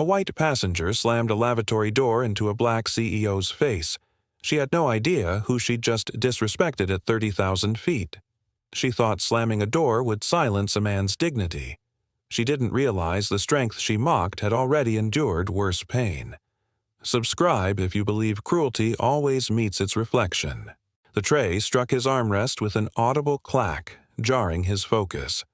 A white passenger slammed a lavatory door into a black CEO's face. She had no idea who she'd just disrespected at 30,000 feet. She thought slamming a door would silence a man's dignity. She didn't realize the strength she mocked had already endured worse pain. Subscribe if you believe cruelty always meets its reflection. The tray struck his armrest with an audible clack, jarring his focus.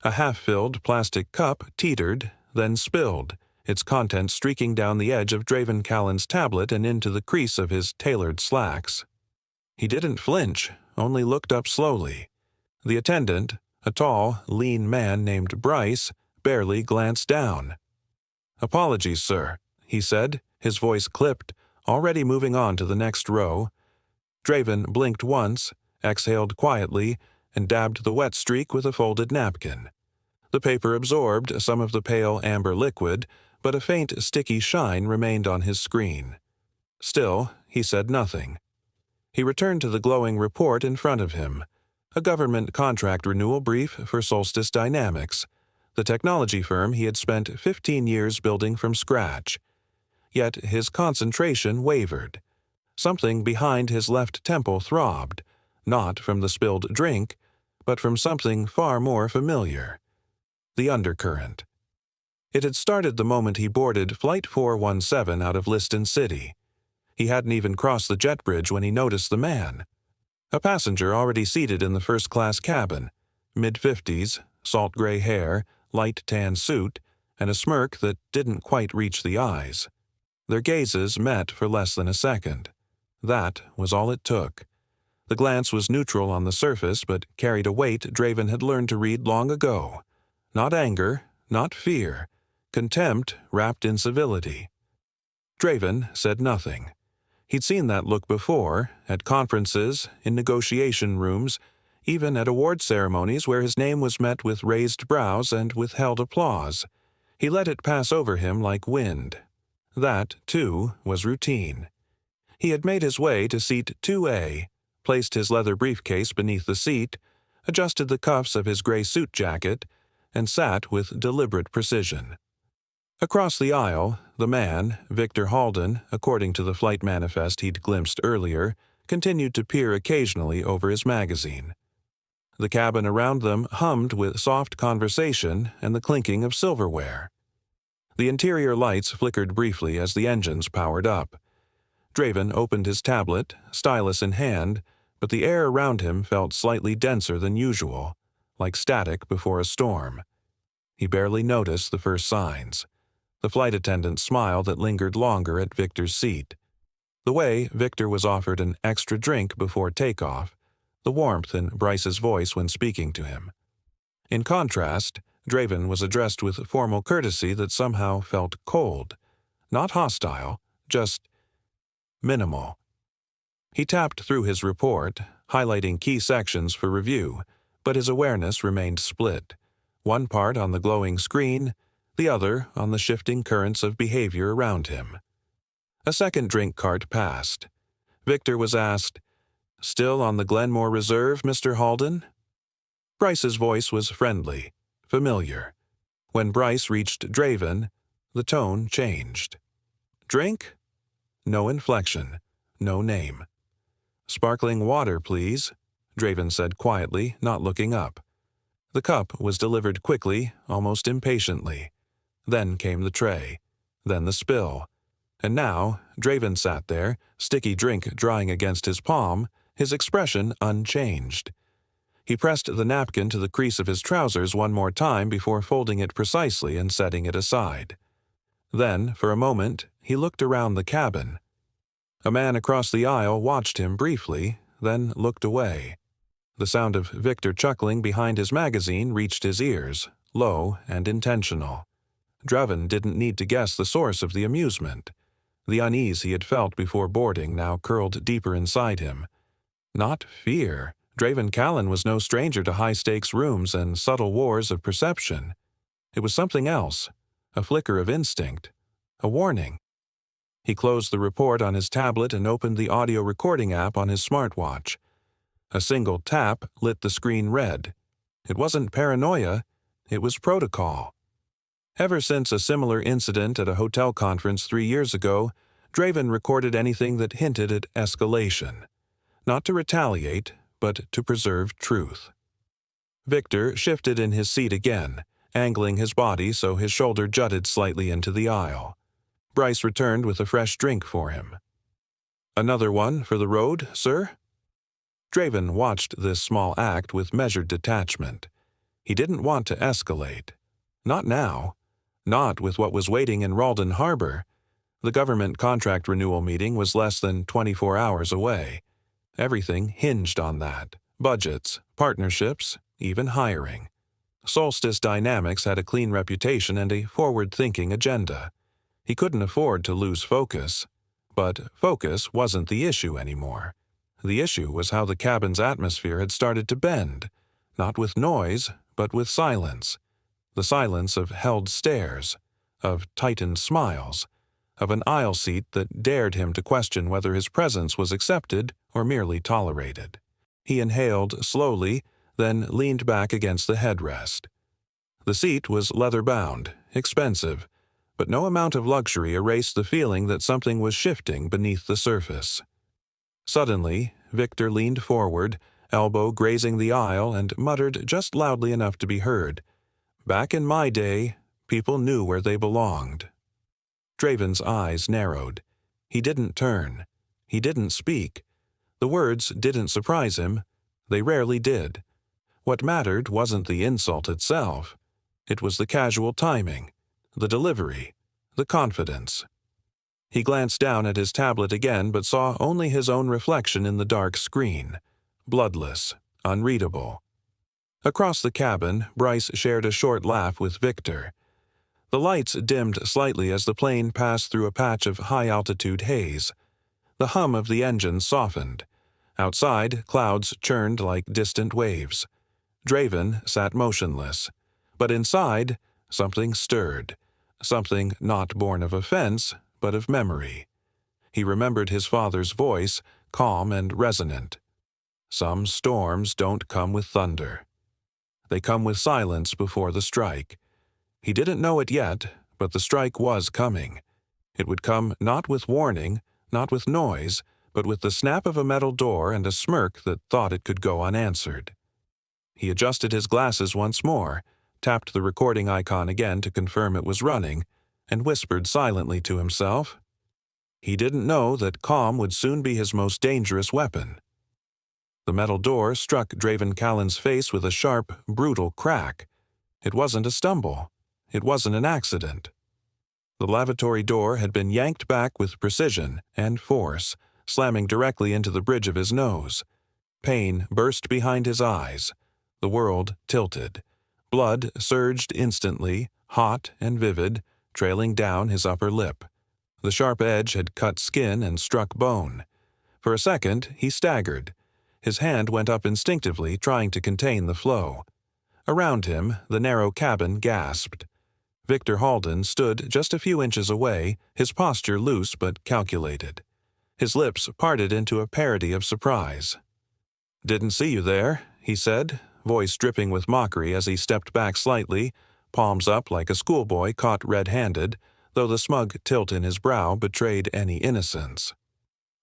A half-filled plastic cup teetered, then spilled, its contents streaking down the edge of Draven Callan's tablet and into the crease of his tailored slacks. He didn't flinch, only looked up slowly. The attendant, a tall, lean man named Bryce, barely glanced down. "Apologies, sir," he said, his voice clipped, already moving on to the next row. Draven blinked once, exhaled quietly, and dabbed the wet streak with a folded napkin. The paper absorbed some of the pale amber liquid, but a faint sticky shine remained on his screen. Still, he said nothing. He returned to the glowing report in front of him. A government contract renewal brief for Solstice Dynamics, the technology firm he had spent 15 years building from scratch. Yet his concentration wavered. Something behind his left temple throbbed, not from the spilled drink, but from something far more familiar. The undercurrent. It had started the moment he boarded Flight 417 out of Liston City. He hadn't even crossed the jet bridge when he noticed the man. A passenger already seated in the first-class cabin, mid-50s, salt gray hair, light tan suit, and a smirk that didn't quite reach the eyes. Their gazes met for less than a second. That was all it took. The glance was neutral on the surface, but carried a weight Draven had learned to read long ago. Not anger, not fear. Contempt wrapped in civility. Draven said nothing. He'd seen that look before, at conferences, in negotiation rooms, even at award ceremonies where his name was met with raised brows and withheld applause. He let it pass over him like wind. That, too, was routine. He had made his way to seat 2A, placed his leather briefcase beneath the seat, adjusted the cuffs of his gray suit jacket, and sat with deliberate precision. Across the aisle, the man, Victor Halden, according to the flight manifest he'd glimpsed earlier, continued to peer occasionally over his magazine. The cabin around them hummed with soft conversation and the clinking of silverware. The interior lights flickered briefly as the engines powered up. Draven opened his tablet, stylus in hand, but the air around him felt slightly denser than usual, like static before a storm. He barely noticed the first signs. The flight attendant's smile that lingered longer at Victor's seat. The way Victor was offered an extra drink before takeoff, the warmth in Bryce's voice when speaking to him. In contrast, Draven was addressed with formal courtesy that somehow felt cold. Not hostile, just minimal. He tapped through his report, highlighting key sections for review, but his awareness remained split. One part on the glowing screen, the other on the shifting currents of behavior around him. A second drink cart passed. Victor was asked, "Still on the Glenmore Reserve, Mr. Halden?" Bryce's voice was friendly, familiar. When Bryce reached Draven, the tone changed. "Drink?" No inflection, no name. "Sparkling water, please," Draven said quietly, not looking up. The cup was delivered quickly, almost impatiently. Then came the tray, then the spill. And now, Draven sat there, sticky drink drying against his palm, his expression unchanged. He pressed the napkin to the crease of his trousers one more time before folding it precisely and setting it aside. Then, for a moment, he looked around the cabin. A man across the aisle watched him briefly, then looked away. The sound of Victor chuckling behind his magazine reached his ears, low and intentional. Draven didn't need to guess the source of the amusement. The unease he had felt before boarding now curled deeper inside him. Not fear. Draven Callan was no stranger to high-stakes rooms and subtle wars of perception. It was something else, a flicker of instinct, a warning. He closed the report on his tablet and opened the audio recording app on his smartwatch. A single tap lit the screen red. It wasn't paranoia, it was protocol. Ever since a similar incident at a hotel conference 3 years ago, Draven recorded anything that hinted at escalation. Not to retaliate, but to preserve truth. Victor shifted in his seat again, angling his body so his shoulder jutted slightly into the aisle. Bryce returned with a fresh drink for him. "Another one for the road, sir?" Draven watched this small act with measured detachment. He didn't want to escalate. Not now. Not with what was waiting in Ralden Harbor. The government contract renewal meeting was less than 24 hours away. Everything hinged on that. Budgets, partnerships, even hiring. Solstice Dynamics had a clean reputation and a forward-thinking agenda. He couldn't afford to lose focus. But focus wasn't the issue anymore. The issue was how the cabin's atmosphere had started to bend, not with noise, but with silence. The silence of held stares, of tightened smiles, of an aisle seat that dared him to question whether his presence was accepted or merely tolerated. He inhaled slowly, then leaned back against the headrest. The seat was leather-bound, expensive, but no amount of luxury erased the feeling that something was shifting beneath the surface. Suddenly, Victor leaned forward, elbow grazing the aisle, and muttered just loudly enough to be heard, "Back in my day, people knew where they belonged." Draven's eyes narrowed. He didn't turn. He didn't speak. The words didn't surprise him. They rarely did. What mattered wasn't the insult itself. It was the casual timing, the delivery, the confidence. He glanced down at his tablet again but saw only his own reflection in the dark screen. Bloodless, unreadable. Across the cabin, Bryce shared a short laugh with Victor. The lights dimmed slightly as the plane passed through a patch of high-altitude haze. The hum of the engine softened. Outside, clouds churned like distant waves. Draven sat motionless. But inside, something stirred. Something not born of offense, but of memory. He remembered his father's voice, calm and resonant. "Some storms don't come with thunder. They come with silence before the strike." He didn't know it yet, but the strike was coming. It would come not with warning, not with noise, but with the snap of a metal door and a smirk that thought it could go unanswered. He adjusted his glasses once more, tapped the recording icon again to confirm it was running, and whispered silently to himself. He didn't know that calm would soon be his most dangerous weapon. The metal door struck Draven Callan's face with a sharp, brutal crack. It wasn't a stumble. It wasn't an accident. The lavatory door had been yanked back with precision and force, slamming directly into the bridge of his nose. Pain burst behind his eyes. The world tilted. Blood surged instantly, hot and vivid, trailing down his upper lip. The sharp edge had cut skin and struck bone. For a second, he staggered. His hand went up instinctively, trying to contain the flow. Around him, the narrow cabin gasped. Victor Halden stood just a few inches away, his posture loose but calculated. His lips parted into a parody of surprise. "Didn't see you there," he said, voice dripping with mockery as he stepped back slightly, palms up like a schoolboy caught red-handed, though the smug tilt in his brow betrayed any innocence.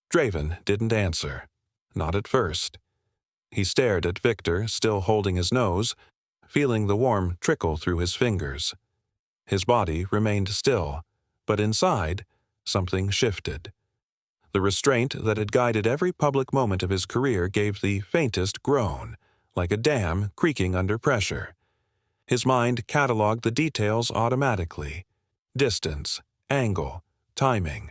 Draven didn't answer. Not at first. He stared at Victor, still holding his nose, feeling the warm trickle through his fingers. His body remained still, but inside, something shifted. The restraint that had guided every public moment of his career gave the faintest groan, like a dam creaking under pressure. His mind cataloged the details automatically. Distance, angle, timing.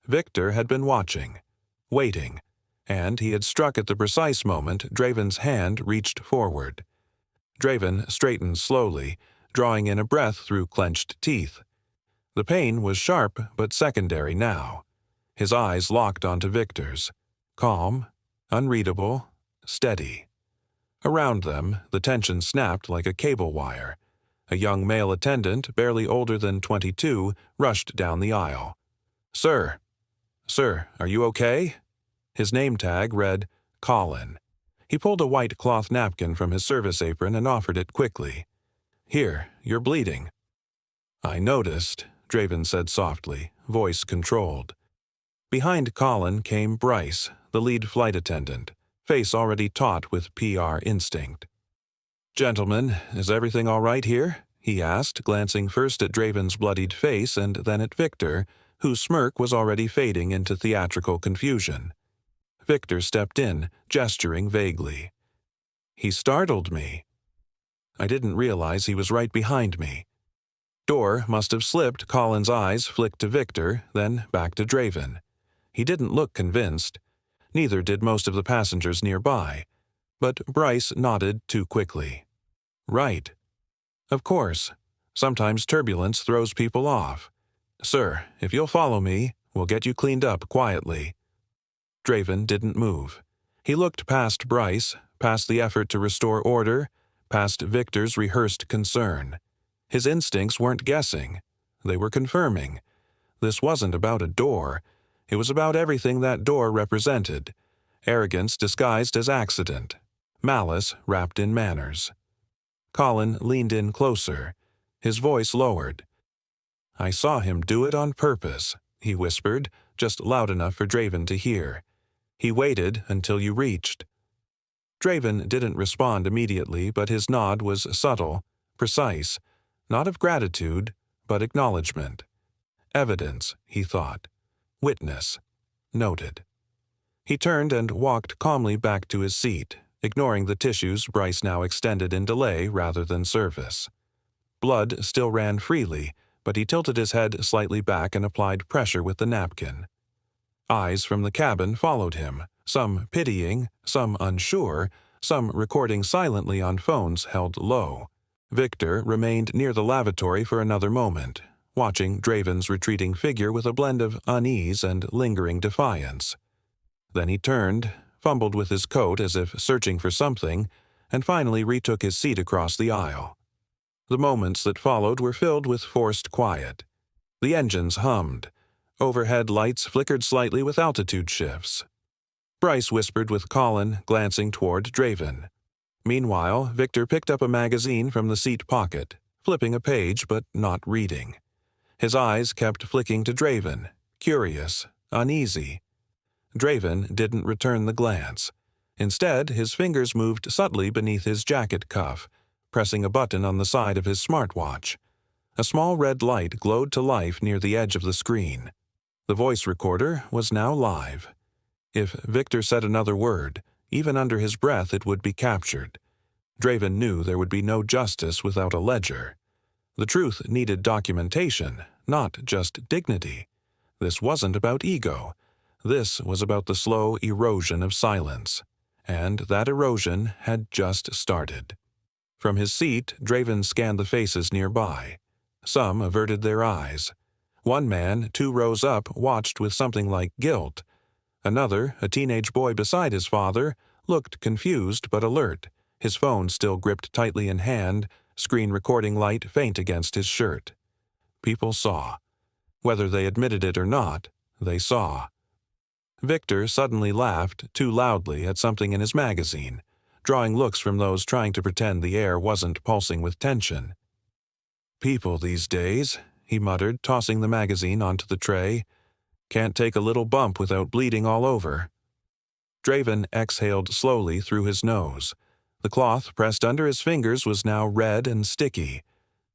Victor had been watching, waiting, and he had struck at the precise moment Draven's hand reached forward. Draven straightened slowly, drawing in a breath through clenched teeth. The pain was sharp but secondary now. His eyes locked onto Victor's. Calm, unreadable, steady. Around them, the tension snapped like a cable wire. A young male attendant, barely older than 22, rushed down the aisle. "Sir. Sir, are you okay?" His name tag read, Colin. He pulled a white cloth napkin from his service apron and offered it quickly. "Here, you're bleeding." "I noticed," Draven said softly, voice controlled. Behind Colin came Bryce, the lead flight attendant, face already taut with PR instinct. "Gentlemen, is everything all right here?" he asked, glancing first at Draven's bloodied face and then at Victor, whose smirk was already fading into theatrical confusion. Victor stepped in, gesturing vaguely. "He startled me. I didn't realize he was right behind me." Door must have slipped. Colin's eyes flicked to Victor, then back to Draven. He didn't look convinced. Neither did most of the passengers nearby. But Bryce nodded too quickly. "Right. Of course. Sometimes turbulence throws people off. Sir, if you'll follow me, we'll get you cleaned up quietly." Draven didn't move. He looked past Bryce, past the effort to restore order, past Victor's rehearsed concern. His instincts weren't guessing. They were confirming. This wasn't about a door. It was about everything that door represented. Arrogance disguised as accident. Malice wrapped in manners. Colin leaned in closer. His voice lowered. "I saw him do it on purpose," he whispered, just loud enough for Draven to hear. "He waited until you reached." Draven didn't respond immediately, but his nod was subtle, precise, not of gratitude, but acknowledgement. Evidence, he thought. Witness. Noted. He turned and walked calmly back to his seat, ignoring the tissues Bryce now extended in delay rather than service. Blood still ran freely, but he tilted his head slightly back and applied pressure with the napkin. Eyes from the cabin followed him, some pitying, some unsure, some recording silently on phones held low. Victor remained near the lavatory for another moment, watching Draven's retreating figure with a blend of unease and lingering defiance. Then he turned, fumbled with his coat as if searching for something, and finally retook his seat across the aisle. The moments that followed were filled with forced quiet. The engines hummed. Overhead lights flickered slightly with altitude shifts. Bryce whispered with Colin, glancing toward Draven. Meanwhile, Victor picked up a magazine from the seat pocket, flipping a page but not reading. His eyes kept flicking to Draven, curious, uneasy. Draven didn't return the glance. Instead, his fingers moved subtly beneath his jacket cuff, pressing a button on the side of his smartwatch. A small red light glowed to life near the edge of the screen. The voice recorder was now live. If Victor said another word, even under his breath it would be captured. Draven knew there would be no justice without a ledger. The truth needed documentation, not just dignity. This wasn't about ego. This was about the slow erosion of silence. And that erosion had just started. From his seat, Draven scanned the faces nearby. Some averted their eyes. One man, 2 rows up, watched with something like guilt. Another, a teenage boy beside his father, looked confused but alert, his phone still gripped tightly in hand, screen recording light faint against his shirt. People saw. Whether they admitted it or not, they saw. Victor suddenly laughed too loudly at something in his magazine, drawing looks from those trying to pretend the air wasn't pulsing with tension. "People these days," he muttered, tossing the magazine onto the tray. "Can't take a little bump without bleeding all over." Draven exhaled slowly through his nose. The cloth pressed under his fingers was now red and sticky.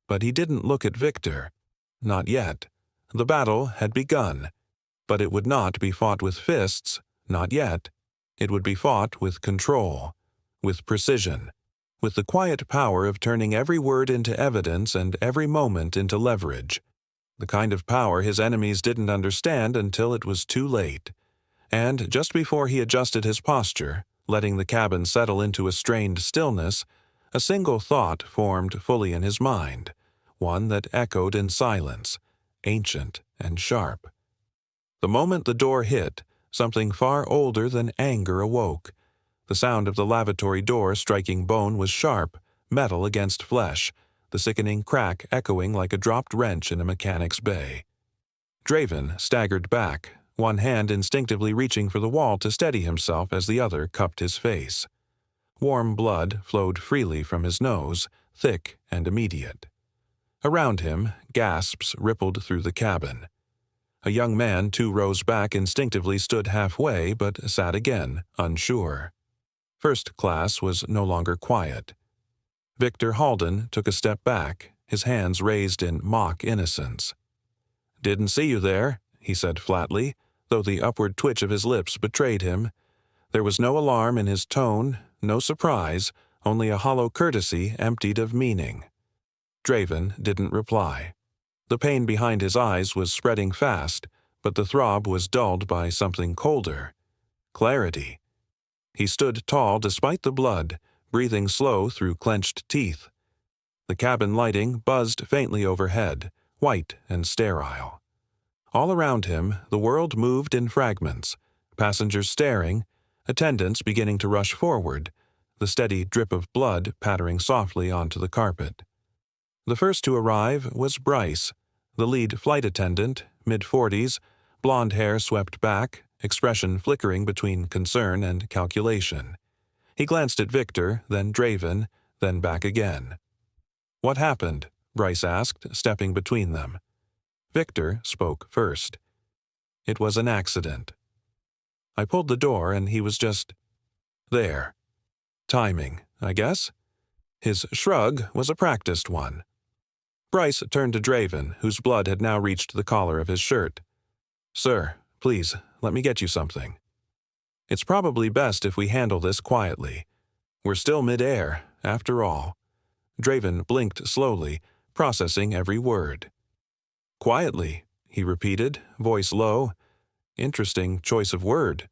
But he didn't look at Victor. Not yet. The battle had begun. But it would not be fought with fists, not yet. It would be fought with control, with precision, with the quiet power of turning every word into evidence and every moment into leverage. The kind of power his enemies didn't understand until it was too late. And just before he adjusted his posture, letting the cabin settle into a strained stillness, a single thought formed fully in his mind, one that echoed in silence, ancient and sharp. The moment the door hit, something far older than anger awoke. The sound of the lavatory door striking bone was sharp, metal against flesh, the sickening crack echoing like a dropped wrench in a mechanic's bay. Draven staggered back, one hand instinctively reaching for the wall to steady himself as the other cupped his face. Warm blood flowed freely from his nose, thick and immediate. Around him, gasps rippled through the cabin. A young man 2 rows back instinctively stood halfway but sat again, unsure. First class was no longer quiet. Victor Halden took a step back, his hands raised in mock innocence. "Didn't see you there," he said flatly, though the upward twitch of his lips betrayed him. There was no alarm in his tone, no surprise, only a hollow courtesy emptied of meaning. Draven didn't reply. The pain behind his eyes was spreading fast, but the throb was dulled by something colder. Clarity. He stood tall despite the blood, breathing slow through clenched teeth. The cabin lighting buzzed faintly overhead, white and sterile. All around him, the world moved in fragments, passengers staring, attendants beginning to rush forward, the steady drip of blood pattering softly onto the carpet. The first to arrive was Bryce, the lead flight attendant, mid-40s, blonde hair swept back, expression flickering between concern and calculation. He glanced at Victor, then Draven, then back again. "What happened?" Bryce asked, stepping between them. Victor spoke first. "It was an accident. I pulled the door and he was just there. Timing, I guess?" His shrug was a practiced one. Bryce turned to Draven, whose blood had now reached the collar of his shirt. "Sir, please, let me get you something. It's probably best if we handle this quietly. We're still mid-air, after all." Draven blinked slowly, processing every word. "Quietly," he repeated, voice low. Interesting choice of word.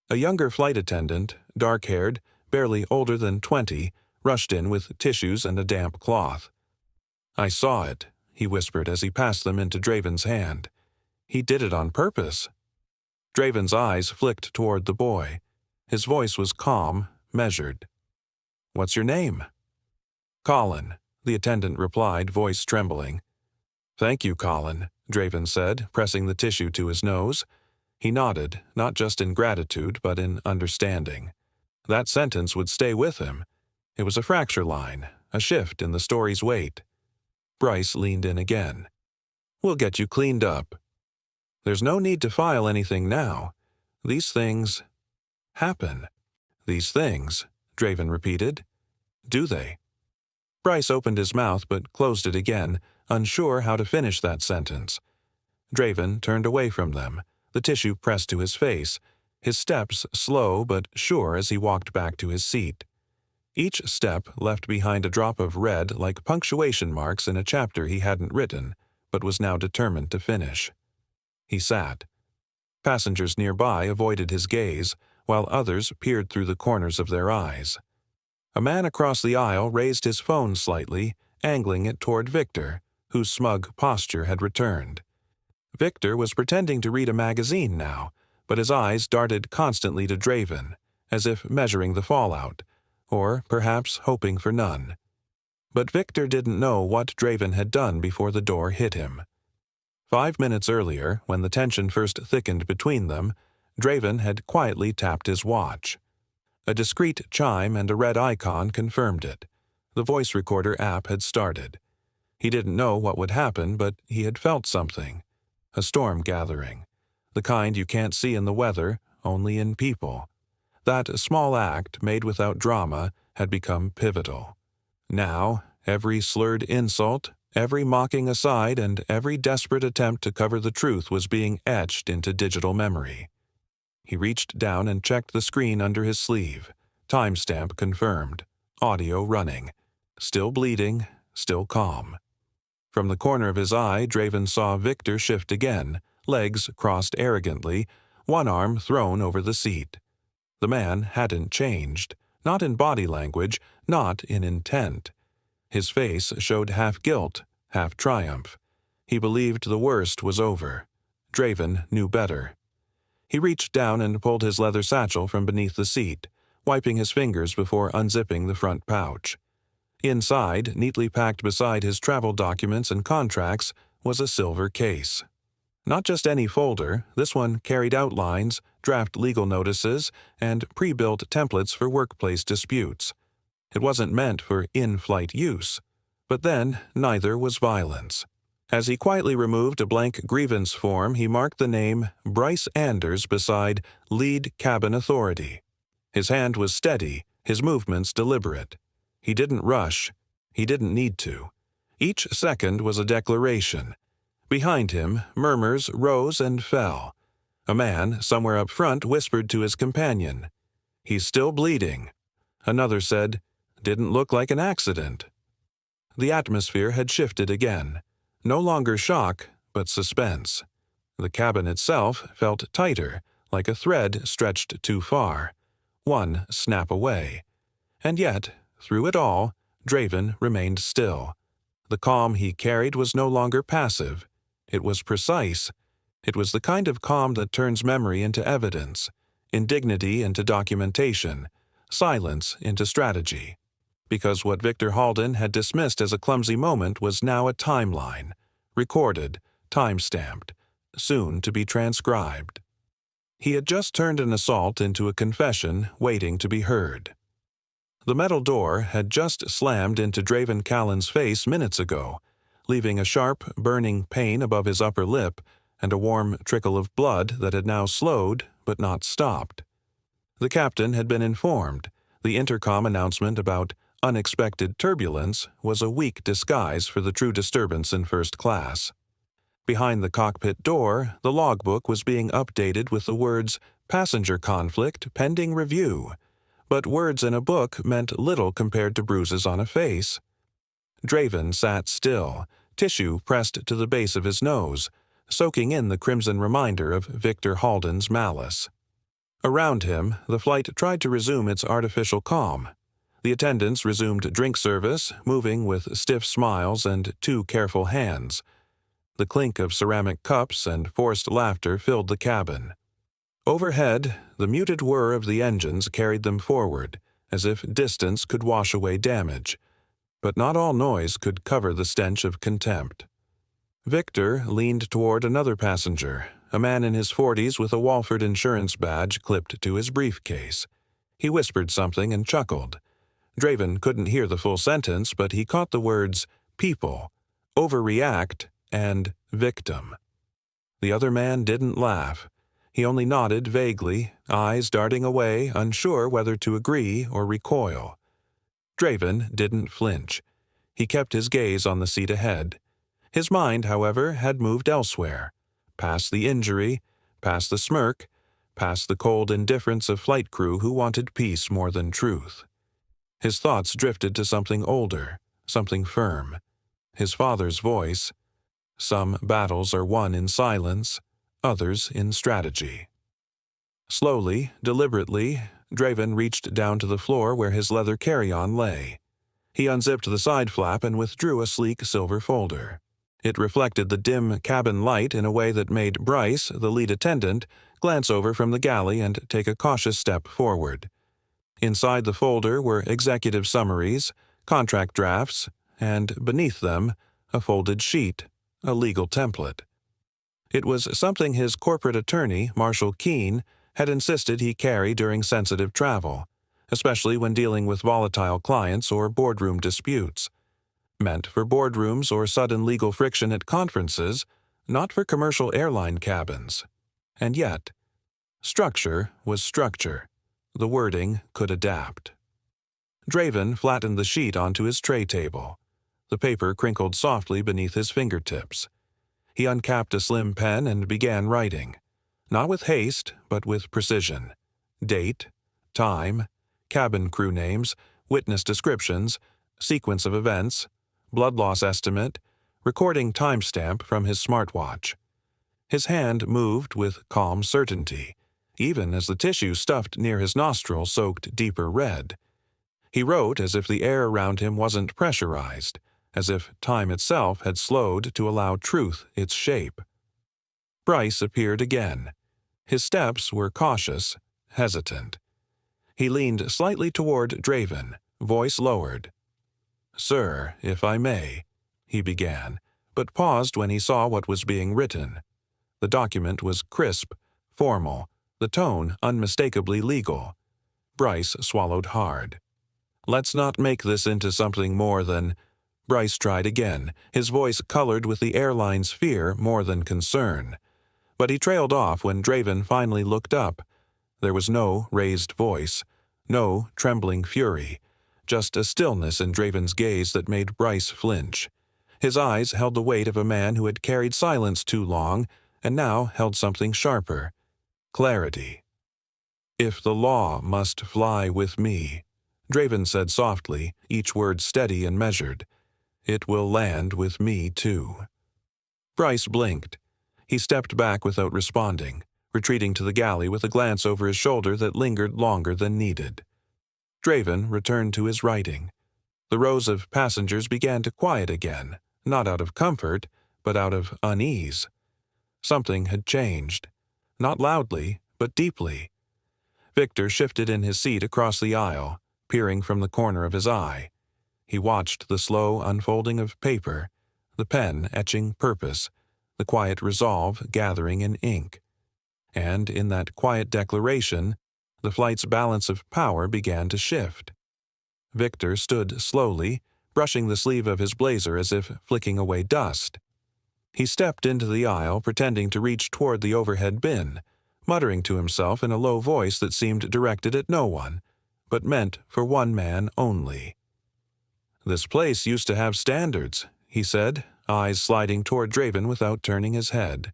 A younger flight attendant, dark-haired, barely older than 20, rushed in with tissues and a damp cloth. "I saw it," he whispered as he passed them into Draven's hand. "He did it on purpose." Draven's eyes flicked toward the boy. His voice was calm, measured. "What's your name?" "Colin," the attendant replied, voice trembling. "Thank you, Colin," Draven said, pressing the tissue to his nose. He nodded, not just in gratitude but in understanding. That sentence would stay with him. It was a fracture line, a shift in the story's weight. Bryce leaned in again. "We'll get you cleaned up. There's no need to file anything now. These things happen." "These things," Draven repeated. "Do they?" Bryce opened his mouth but closed it again, unsure how to finish that sentence. Draven turned away from them, the tissue pressed to his face, his steps slow but sure as he walked back to his seat. Each step left behind a drop of red like punctuation marks in a chapter he hadn't written, but was now determined to finish. He sat. Passengers nearby avoided his gaze, while others peered through the corners of their eyes. A man across the aisle raised his phone slightly, angling it toward Victor, whose smug posture had returned. Victor was pretending to read a magazine now, but his eyes darted constantly to Draven, as if measuring the fallout, or perhaps hoping for none. But Victor didn't know what Draven had done before the door hit him. 5 minutes earlier, when the tension first thickened between them, Draven had quietly tapped his watch. A discreet chime and a red icon confirmed it. The voice recorder app had started. He didn't know what would happen, but he had felt something. A storm gathering. The kind you can't see in the weather, only in people. That small act, made without drama, had become pivotal. Now, every slurred insult, every mocking aside, and every desperate attempt to cover the truth was being etched into digital memory. He reached down and checked the screen under his sleeve. Timestamp confirmed. Audio running. Still bleeding, still calm. From the corner of his eye, Draven saw Victor shift again, legs crossed arrogantly, one arm thrown over the seat. The man hadn't changed, not in body language, not in intent. His face showed half guilt, half triumph. He believed the worst was over. Draven knew better. He reached down and pulled his leather satchel from beneath the seat, wiping his fingers before unzipping the front pouch. Inside, neatly packed beside his travel documents and contracts, was a silver case. Not just any folder, this one carried outlines, draft legal notices, and pre-built templates for workplace disputes. It wasn't meant for in-flight use. But then neither was violence. As he quietly removed a blank grievance form, he marked the name Bryce Anders beside Lead Cabin Authority. His hand was steady, his movements deliberate. He didn't rush. He didn't need to. Each second was a declaration. Behind him, murmurs rose and fell. A man, somewhere up front, whispered to his companion, "He's still bleeding." Another said, "Didn't look like an accident." The atmosphere had shifted again. No longer shock, but suspense. The cabin itself felt tighter, like a thread stretched too far. One snap away. And yet, through it all, Draven remained still. The calm he carried was no longer passive. It was precise. It was the kind of calm that turns memory into evidence, indignity into documentation, silence into strategy. Because what Victor Halden had dismissed as a clumsy moment was now a timeline, recorded, time-stamped, soon to be transcribed. He had just turned an assault into a confession waiting to be heard. The metal door had just slammed into Draven Callan's face minutes ago, leaving a sharp, burning pain above his upper lip and a warm trickle of blood that had now slowed but not stopped. The captain had been informed. The intercom announcement about unexpected turbulence was a weak disguise for the true disturbance in first class. Behind the cockpit door, the logbook was being updated with the words "passenger conflict pending review," but words in a book meant little compared to bruises on a face. Draven sat still, tissue pressed to the base of his nose, soaking in the crimson reminder of Victor Halden's malice. Around him, the flight tried to resume its artificial calm. The attendants resumed drink service, moving with stiff smiles and two careful hands. The clink of ceramic cups and forced laughter filled the cabin. Overhead, the muted whir of the engines carried them forward, as if distance could wash away damage. But not all noise could cover the stench of contempt. Victor leaned toward another passenger, a man in his 40s with a Walford insurance badge clipped to his briefcase. He whispered something and chuckled. Draven couldn't hear the full sentence, but he caught the words people, overreact, and victim. The other man didn't laugh. He only nodded vaguely, eyes darting away, unsure whether to agree or recoil. Draven didn't flinch. He kept his gaze on the seat ahead. His mind, however, had moved elsewhere, past the injury, past the smirk, past the cold indifference of flight crew who wanted peace more than truth. His thoughts drifted to something older, something firm. His father's voice. Some battles are won in silence, others in strategy. Slowly, deliberately, Draven reached down to the floor where his leather carry-on lay. He unzipped the side flap and withdrew a sleek silver folder. It reflected the dim cabin light in a way that made Bryce, the lead attendant, glance over from the galley and take a cautious step forward. Inside the folder were executive summaries, contract drafts, and beneath them, a folded sheet, a legal template. It was something his corporate attorney, Marshall Keene, had insisted he carry during sensitive travel, especially when dealing with volatile clients or boardroom disputes. Meant for boardrooms or sudden legal friction at conferences, not for commercial airline cabins. And yet, structure was structure. The wording could adapt. Draven flattened the sheet onto his tray table. The paper crinkled softly beneath his fingertips. He uncapped a slim pen and began writing. Not with haste, but with precision. Date, time, cabin crew names, witness descriptions, sequence of events, blood loss estimate, recording timestamp from his smartwatch. His hand moved with calm certainty, even as the tissue stuffed near his nostril soaked deeper red. He wrote as if the air around him wasn't pressurized, as if time itself had slowed to allow truth its shape. Bryce appeared again. His steps were cautious, hesitant. He leaned slightly toward Draven, voice lowered. "Sir, if I may," he began, but paused when he saw what was being written. The document was crisp, formal, the tone unmistakably legal. Bryce swallowed hard. "Let's not make this into something more than Bryce tried again, his voice colored with the airline's fear more than concern. But he trailed off when Draven finally looked up. There was no raised voice, no trembling fury, just a stillness in Draven's gaze that made Bryce flinch. His eyes held the weight of a man who had carried silence too long and now held something sharper. Clarity. "If the law must fly with me," Draven said softly, each word steady and measured, "it will land with me too." Bryce blinked. He stepped back without responding, retreating to the galley with a glance over his shoulder that lingered longer than needed. Draven returned to his writing. The rows of passengers began to quiet again, not out of comfort, but out of unease. Something had changed. Not loudly, but deeply. Victor shifted in his seat across the aisle, peering from the corner of his eye. He watched the slow unfolding of paper, the pen etching purpose, the quiet resolve gathering in ink. And in that quiet declaration, the flight's balance of power began to shift. Victor stood slowly, brushing the sleeve of his blazer as if flicking away dust. He stepped into the aisle, pretending to reach toward the overhead bin, muttering to himself in a low voice that seemed directed at no one, but meant for one man only. "This place used to have standards," he said, eyes sliding toward Draven without turning his head.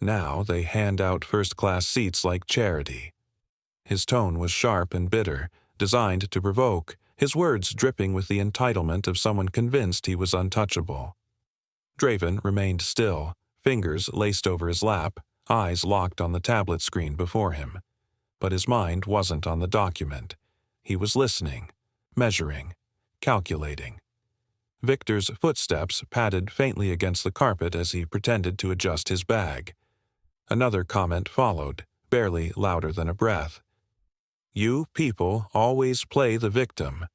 "Now they hand out first-class seats like charity." His tone was sharp and bitter, designed to provoke, his words dripping with the entitlement of someone convinced he was untouchable. Draven remained still, fingers laced over his lap, eyes locked on the tablet screen before him. But his mind wasn't on the document. He was listening, measuring, calculating. Victor's footsteps padded faintly against the carpet as he pretended to adjust his bag. Another comment followed, barely louder than a breath. "You people always play the victim."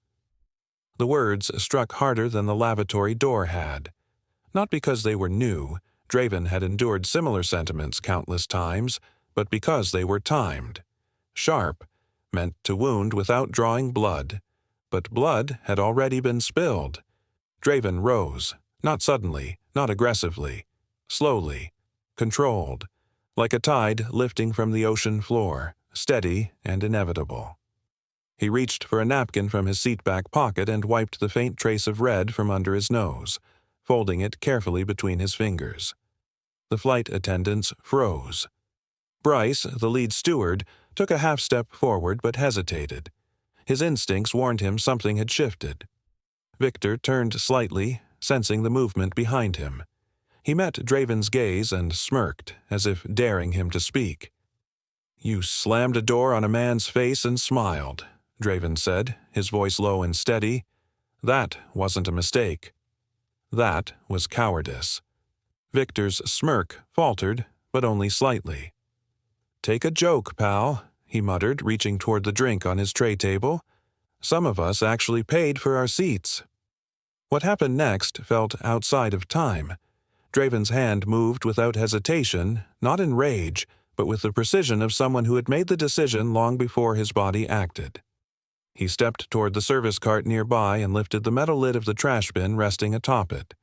The words struck harder than the lavatory door had. Not because they were new, Draven had endured similar sentiments countless times, but because they were timed. Sharp, meant to wound without drawing blood. But blood had already been spilled. Draven rose, not suddenly, not aggressively, slowly, controlled, like a tide lifting from the ocean floor, steady and inevitable. He reached for a napkin from his seat-back pocket and wiped the faint trace of red from under his nose, folding it carefully between his fingers. The flight attendants froze. Bryce, the lead steward, took a half-step forward but hesitated. His instincts warned him something had shifted. Victor turned slightly, sensing the movement behind him. He met Draven's gaze and smirked, as if daring him to speak. "You slammed a door on a man's face and smiled," Draven said, his voice low and steady. "That wasn't a mistake. That was cowardice." Victor's smirk faltered, but only slightly. "Take a joke, pal," he muttered, reaching toward the drink on his tray table. "Some of us actually paid for our seats." What happened next felt outside of time. Draven's hand moved without hesitation, not in rage, but with the precision of someone who had made the decision long before his body acted. He stepped toward the service cart nearby and lifted the metal lid of the trash bin resting atop it.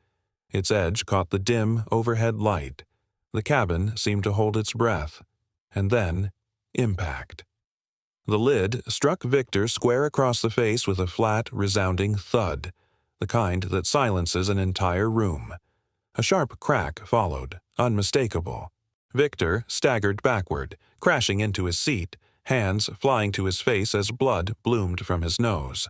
Its edge caught the dim, overhead light. The cabin seemed to hold its breath. And then, impact. The lid struck Victor square across the face with a flat, resounding thud, the kind that silences an entire room. A sharp crack followed, unmistakable. Victor staggered backward, crashing into his seat, hands flying to his face as blood bloomed from his nose.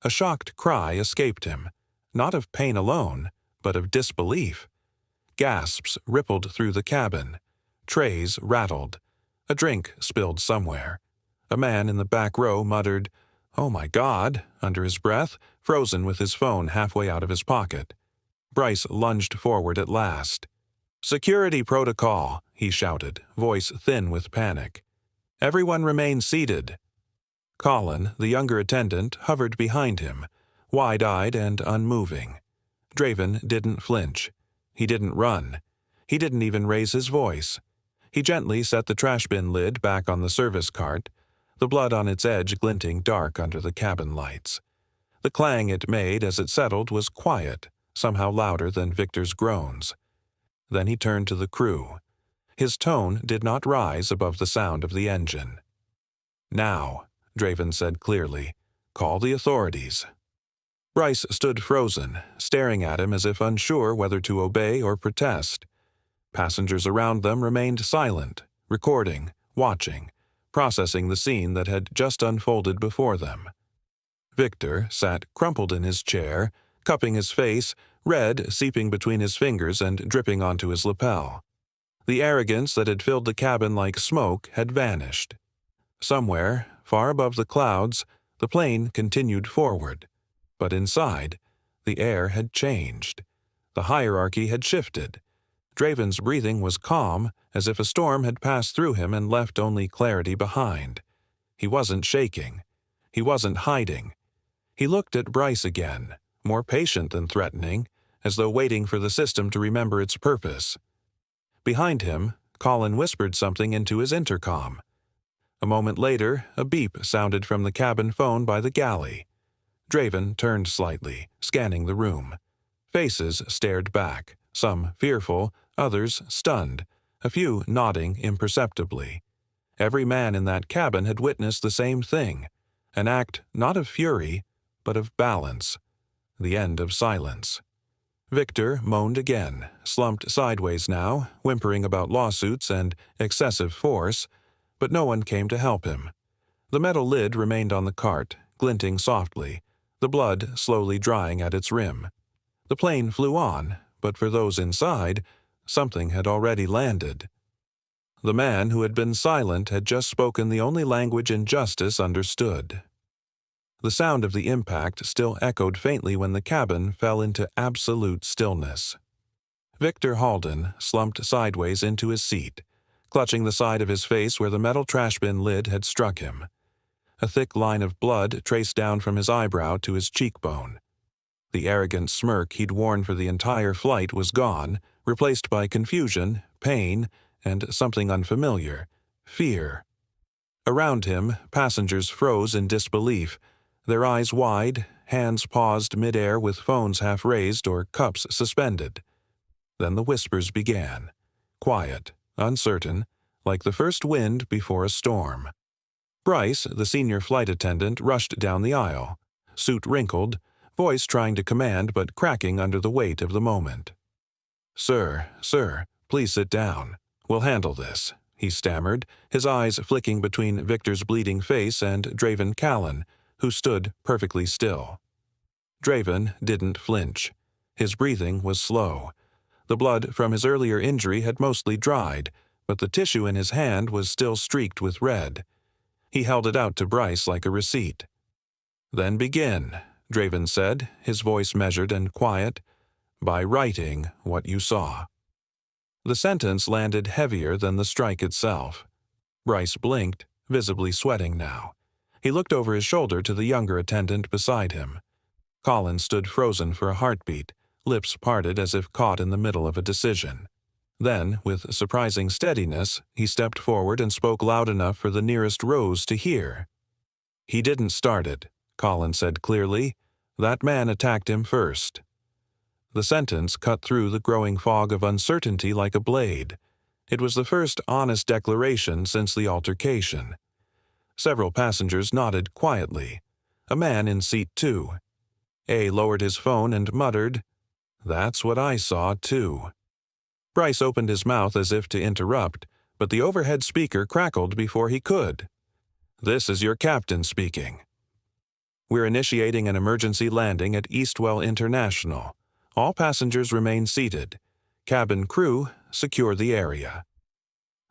A shocked cry escaped him, not of pain alone, but of disbelief. Gasps rippled through the cabin. Trays rattled. A drink spilled somewhere. A man in the back row muttered, "Oh my God," under his breath, frozen with his phone halfway out of his pocket. Bryce lunged forward at last. "Security protocol," he shouted, voice thin with panic. "Everyone remain seated." Colin, the younger attendant, hovered behind him, wide-eyed and unmoving. Draven didn't flinch. He didn't run. He didn't even raise his voice. He gently set the trash bin lid back on the service cart, the blood on its edge glinting dark under the cabin lights. The clang it made as it settled was quiet, somehow louder than Victor's groans. Then he turned to the crew. His tone did not rise above the sound of the engine. "Now," Draven said clearly, "call the authorities." Bryce stood frozen, staring at him as if unsure whether to obey or protest. Passengers around them remained silent, recording, watching, processing the scene that had just unfolded before them. Victor sat crumpled in his chair, cupping his face, red seeping between his fingers and dripping onto his lapel. The arrogance that had filled the cabin like smoke had vanished. Somewhere, far above the clouds, the plane continued forward. But inside, the air had changed. The hierarchy had shifted. Draven's breathing was calm, as if a storm had passed through him and left only clarity behind. He wasn't shaking. He wasn't hiding. He looked at Bryce again, more patient than threatening, as though waiting for the system to remember its purpose. Behind him, Colin whispered something into his intercom. A moment later, a beep sounded from the cabin phone by the galley. Draven turned slightly, scanning the room. Faces stared back, some fearful, others stunned, a few nodding imperceptibly. Every man in that cabin had witnessed the same thing, an act not of fury, but of balance, the end of silence. Victor moaned again, slumped sideways now, whimpering about lawsuits and excessive force, but no one came to help him. The metal lid remained on the cart, glinting softly, the blood slowly drying at its rim. The plane flew on, but for those inside, something had already landed. The man who had been silent had just spoken the only language injustice understood. The sound of the impact still echoed faintly when the cabin fell into absolute stillness. Victor Halden slumped sideways into his seat, clutching the side of his face where the metal trash bin lid had struck him. A thick line of blood traced down from his eyebrow to his cheekbone. The arrogant smirk he'd worn for the entire flight was gone, replaced by confusion, pain, and something unfamiliar, fear. Around him, passengers froze in disbelief, their eyes wide, hands paused midair with phones half raised or cups suspended. Then the whispers began, quiet, uncertain, like the first wind before a storm. Bryce, the senior flight attendant, rushed down the aisle, suit wrinkled, voice trying to command but cracking under the weight of the moment. Sir, please sit down. We'll handle this," he stammered, his eyes flicking between Victor's bleeding face and Draven Callan, who stood perfectly still. Draven didn't flinch. His breathing was slow. The blood from his earlier injury had mostly dried, but the tissue in his hand was still streaked with red. He held it out to Bryce like a receipt. "Then begin," Draven said, his voice measured and quiet, "by writing what you saw." The sentence landed heavier than the strike itself. Bryce blinked, visibly sweating now. He looked over his shoulder to the younger attendant beside him. Colin stood frozen for a heartbeat, lips parted as if caught in the middle of a decision. Then, with surprising steadiness, he stepped forward and spoke loud enough for the nearest rows to hear. "He didn't start it," Colin said clearly. "That man attacked him first." The sentence cut through the growing fog of uncertainty like a blade. It was the first honest declaration since the altercation. Several passengers nodded quietly. A man in seat 2. A lowered his phone and muttered, "That's what I saw, too." Bryce opened his mouth as if to interrupt, but the overhead speaker crackled before he could. "This is your captain speaking. We're initiating an emergency landing at Eastwell International. All passengers remain seated. Cabin crew, secure the area."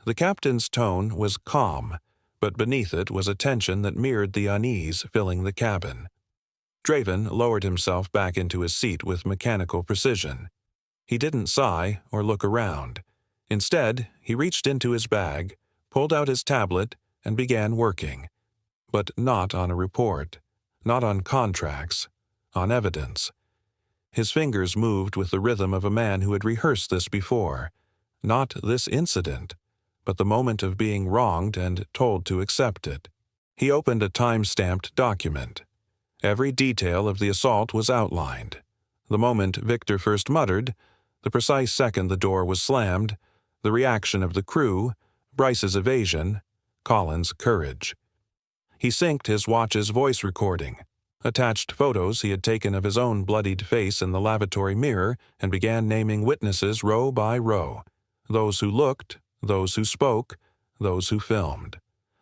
The captain's tone was calm, but beneath it was a tension that mirrored the unease filling the cabin. Draven lowered himself back into his seat with mechanical precision. He didn't sigh or look around. Instead, he reached into his bag, pulled out his tablet, and began working. But not on a report, not on contracts, on evidence. His fingers moved with the rhythm of a man who had rehearsed this before. Not this incident, but the moment of being wronged and told to accept it. He opened a time-stamped document. Every detail of the assault was outlined. The moment Victor first muttered, the precise second the door was slammed, the reaction of the crew, Bryce's evasion, Colin's courage. He synced his watch's voice recording, attached photos he had taken of his own bloodied face in the lavatory mirror, and began naming witnesses row by row, those who looked, those who spoke, those who filmed.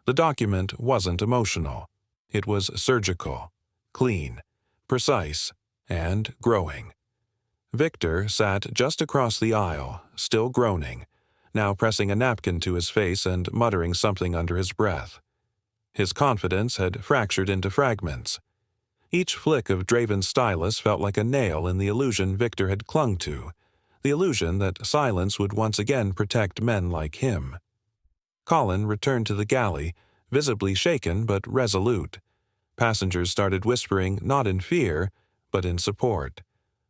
The document wasn't emotional. It was surgical, clean, precise, and growing. Victor sat just across the aisle, still groaning, now pressing a napkin to his face and muttering something under his breath. His confidence had fractured into fragments. Each flick of Draven's stylus felt like a nail in the illusion Victor had clung to, the illusion that silence would once again protect men like him. Colin returned to the galley, visibly shaken but resolute. Passengers started whispering not in fear, but in support.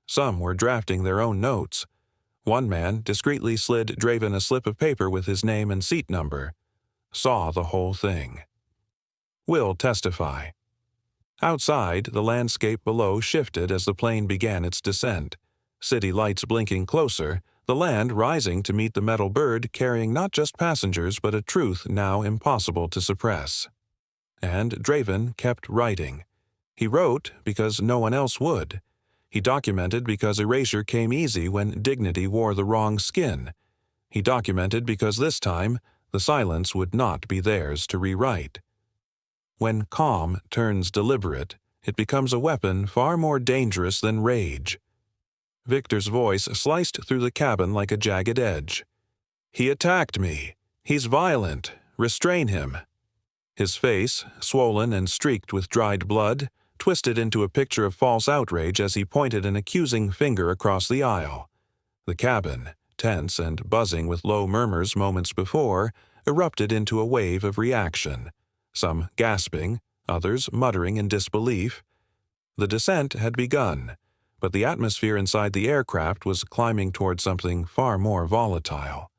Some were drafting their own notes. One man discreetly slid Draven a slip of paper with his name and seat number. Saw the whole thing. Will testify. Outside, the landscape below shifted as the plane began its descent. City lights blinking closer, the land rising to meet the metal bird carrying not just passengers but a truth now impossible to suppress. And Draven kept writing. He wrote because no one else would. He documented because erasure came easy when dignity wore the wrong skin. He documented because this time the silence would not be theirs to rewrite. When calm turns deliberate, it becomes a weapon far more dangerous than rage. Victor's voice sliced through the cabin like a jagged edge. "He attacked me. He's violent. Restrain him." His face, swollen and streaked with dried blood, twisted into a picture of false outrage as he pointed an accusing finger across the aisle. The cabin, tense and buzzing with low murmurs moments before, erupted into a wave of reaction, some gasping, others muttering in disbelief. The descent had begun, but the atmosphere inside the aircraft was climbing toward something far more volatile.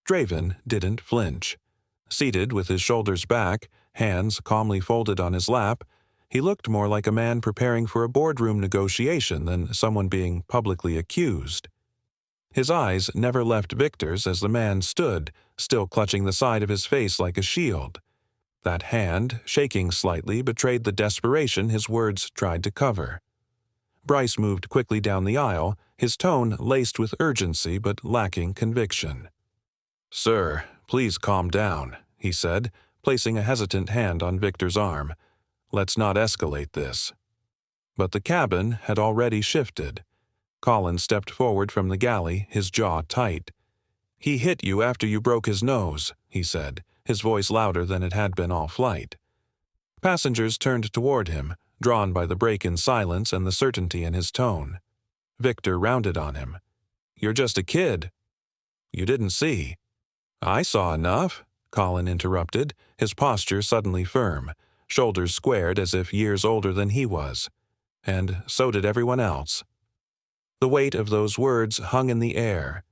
Draven didn't flinch. Seated with his shoulders back, hands calmly folded on his lap, he looked more like a man preparing for a boardroom negotiation than someone being publicly accused. His eyes never left Victor's as the man stood, still clutching the side of his face like a shield. That hand, shaking slightly, betrayed the desperation his words tried to cover. Bryce moved quickly down the aisle, his tone laced with urgency but lacking conviction. "Sir, please calm down," he said, placing a hesitant hand on Victor's arm. "Let's not escalate this." But the cabin had already shifted. Colin stepped forward from the galley, his jaw tight. "He hit you after you broke his nose," he said, his voice louder than it had been all flight. Passengers turned toward him, drawn by the break in silence and the certainty in his tone. Victor rounded on him. "You're just a kid." "You didn't see." "I saw enough," Colin interrupted, his posture suddenly firm, shoulders squared as if years older than he was. And so did everyone else. The weight of those words hung in the air.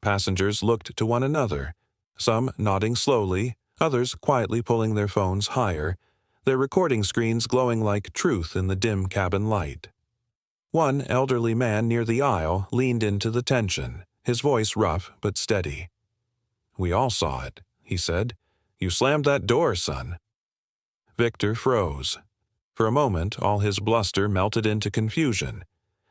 Passengers looked to one another, some nodding slowly, others quietly pulling their phones higher, their recording screens glowing like truth in the dim cabin light. One elderly man near the aisle leaned into the tension, his voice rough but steady. "We all saw it," he said. "You slammed that door, son." Victor froze. For a moment, all his bluster melted into confusion.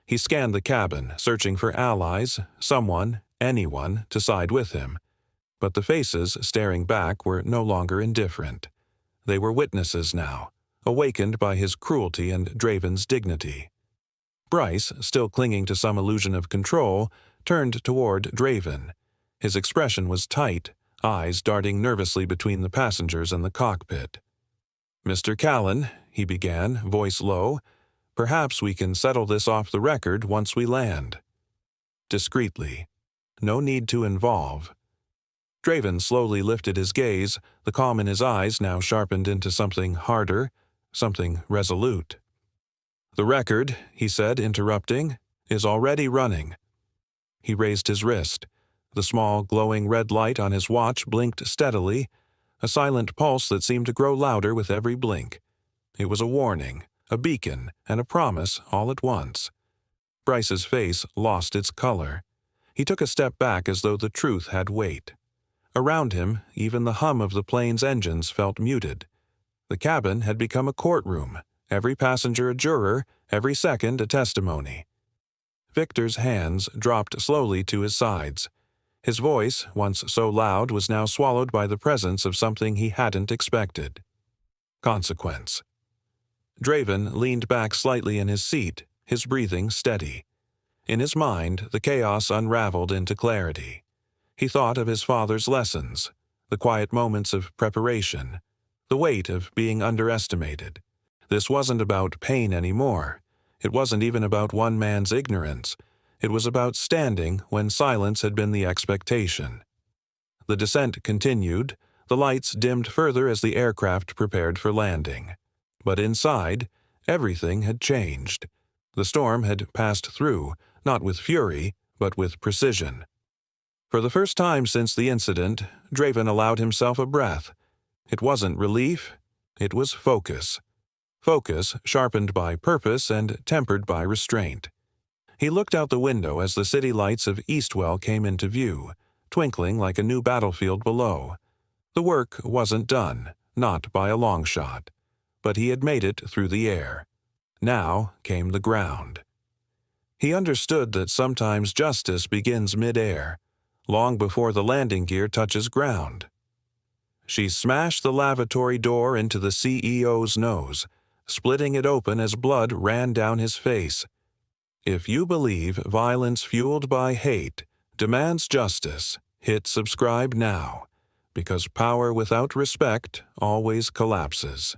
He scanned the cabin, searching for allies, someone, anyone, to side with him. But the faces staring back were no longer indifferent. They were witnesses now, awakened by his cruelty and Draven's dignity. Bryce, still clinging to some illusion of control, turned toward Draven. His expression was tight, eyes darting nervously between the passengers and the cockpit. "Mr. Callan," he began, voice low, "perhaps we can settle this off the record once we land." Discreetly. No need to involve. Draven slowly lifted his gaze, the calm in his eyes now sharpened into something harder, something resolute. "The record," he said, interrupting, "is already running." He raised his wrist. The small, glowing red light on his watch blinked steadily, a silent pulse that seemed to grow louder with every blink. It was a warning, a beacon, and a promise all at once. Bryce's face lost its color. He took a step back as though the truth had weight. Around him, even the hum of the plane's engines felt muted. The cabin had become a courtroom, every passenger a juror, every second a testimony. Victor's hands dropped slowly to his sides. His voice, once so loud, was now swallowed by the presence of something he hadn't expected. Consequence. Draven leaned back slightly in his seat, his breathing steady. In his mind, the chaos unraveled into clarity. He thought of his father's lessons, the quiet moments of preparation, the weight of being underestimated. This wasn't about pain anymore. It wasn't even about one man's ignorance. It was about standing when silence had been the expectation. The descent continued. The lights dimmed further as the aircraft prepared for landing. But inside, everything had changed. The storm had passed through, not with fury, but with precision. For the first time since the incident, Draven allowed himself a breath. It wasn't relief, it was focus. Focus sharpened by purpose and tempered by restraint. He looked out the window as the city lights of Eastwell came into view, twinkling like a new battlefield below. The work wasn't done, not by a long shot, but he had made it through the air. Now came the ground. He understood that sometimes justice begins mid-air, long before the landing gear touches ground. She smashed the lavatory door into the CEO's nose, splitting it open as blood ran down his face. If you believe violence fueled by hate demands justice, hit subscribe now, because power without respect always collapses.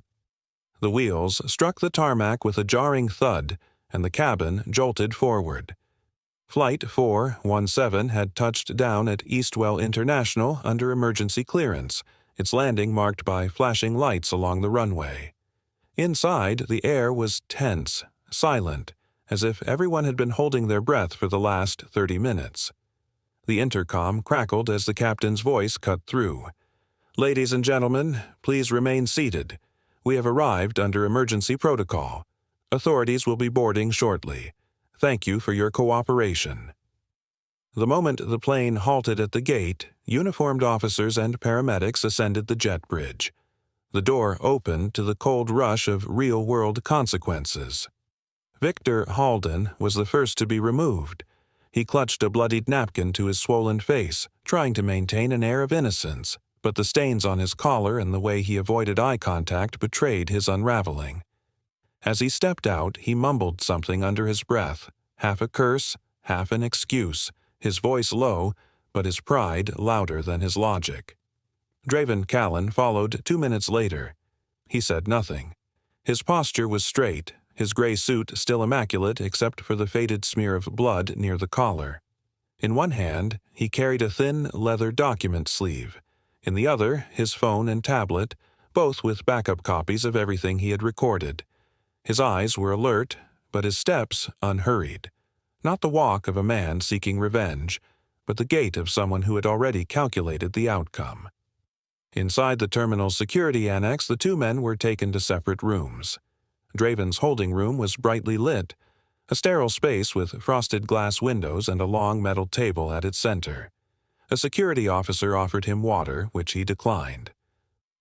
The wheels struck the tarmac with a jarring thud, and the cabin jolted forward. Flight 417 had touched down at Eastwell International under emergency clearance, its landing marked by flashing lights along the runway. Inside, the air was tense, silent, as if everyone had been holding their breath for the last 30 minutes. The intercom crackled as the captain's voice cut through. "Ladies and gentlemen, please remain seated. We have arrived under emergency protocol. Authorities will be boarding shortly. Thank you for your cooperation." The moment the plane halted at the gate, uniformed officers and paramedics ascended the jet bridge. The door opened to the cold rush of real-world consequences. Victor Halden was the first to be removed. He clutched a bloodied napkin to his swollen face, trying to maintain an air of innocence, but the stains on his collar and the way he avoided eye contact betrayed his unraveling. As he stepped out, he mumbled something under his breath, half a curse, half an excuse, his voice low, but his pride louder than his logic. Draven Callan followed 2 minutes later. He said nothing. His posture was straight, his gray suit still immaculate except for the faded smear of blood near the collar. In one hand, he carried a thin leather document sleeve. In the other, his phone and tablet, both with backup copies of everything he had recorded. His eyes were alert, but his steps unhurried. Not the walk of a man seeking revenge, but the gait of someone who had already calculated the outcome. Inside the terminal's security annex, the two men were taken to separate rooms. Draven's holding room was brightly lit, a sterile space with frosted glass windows and a long metal table at its center. A security officer offered him water, which he declined.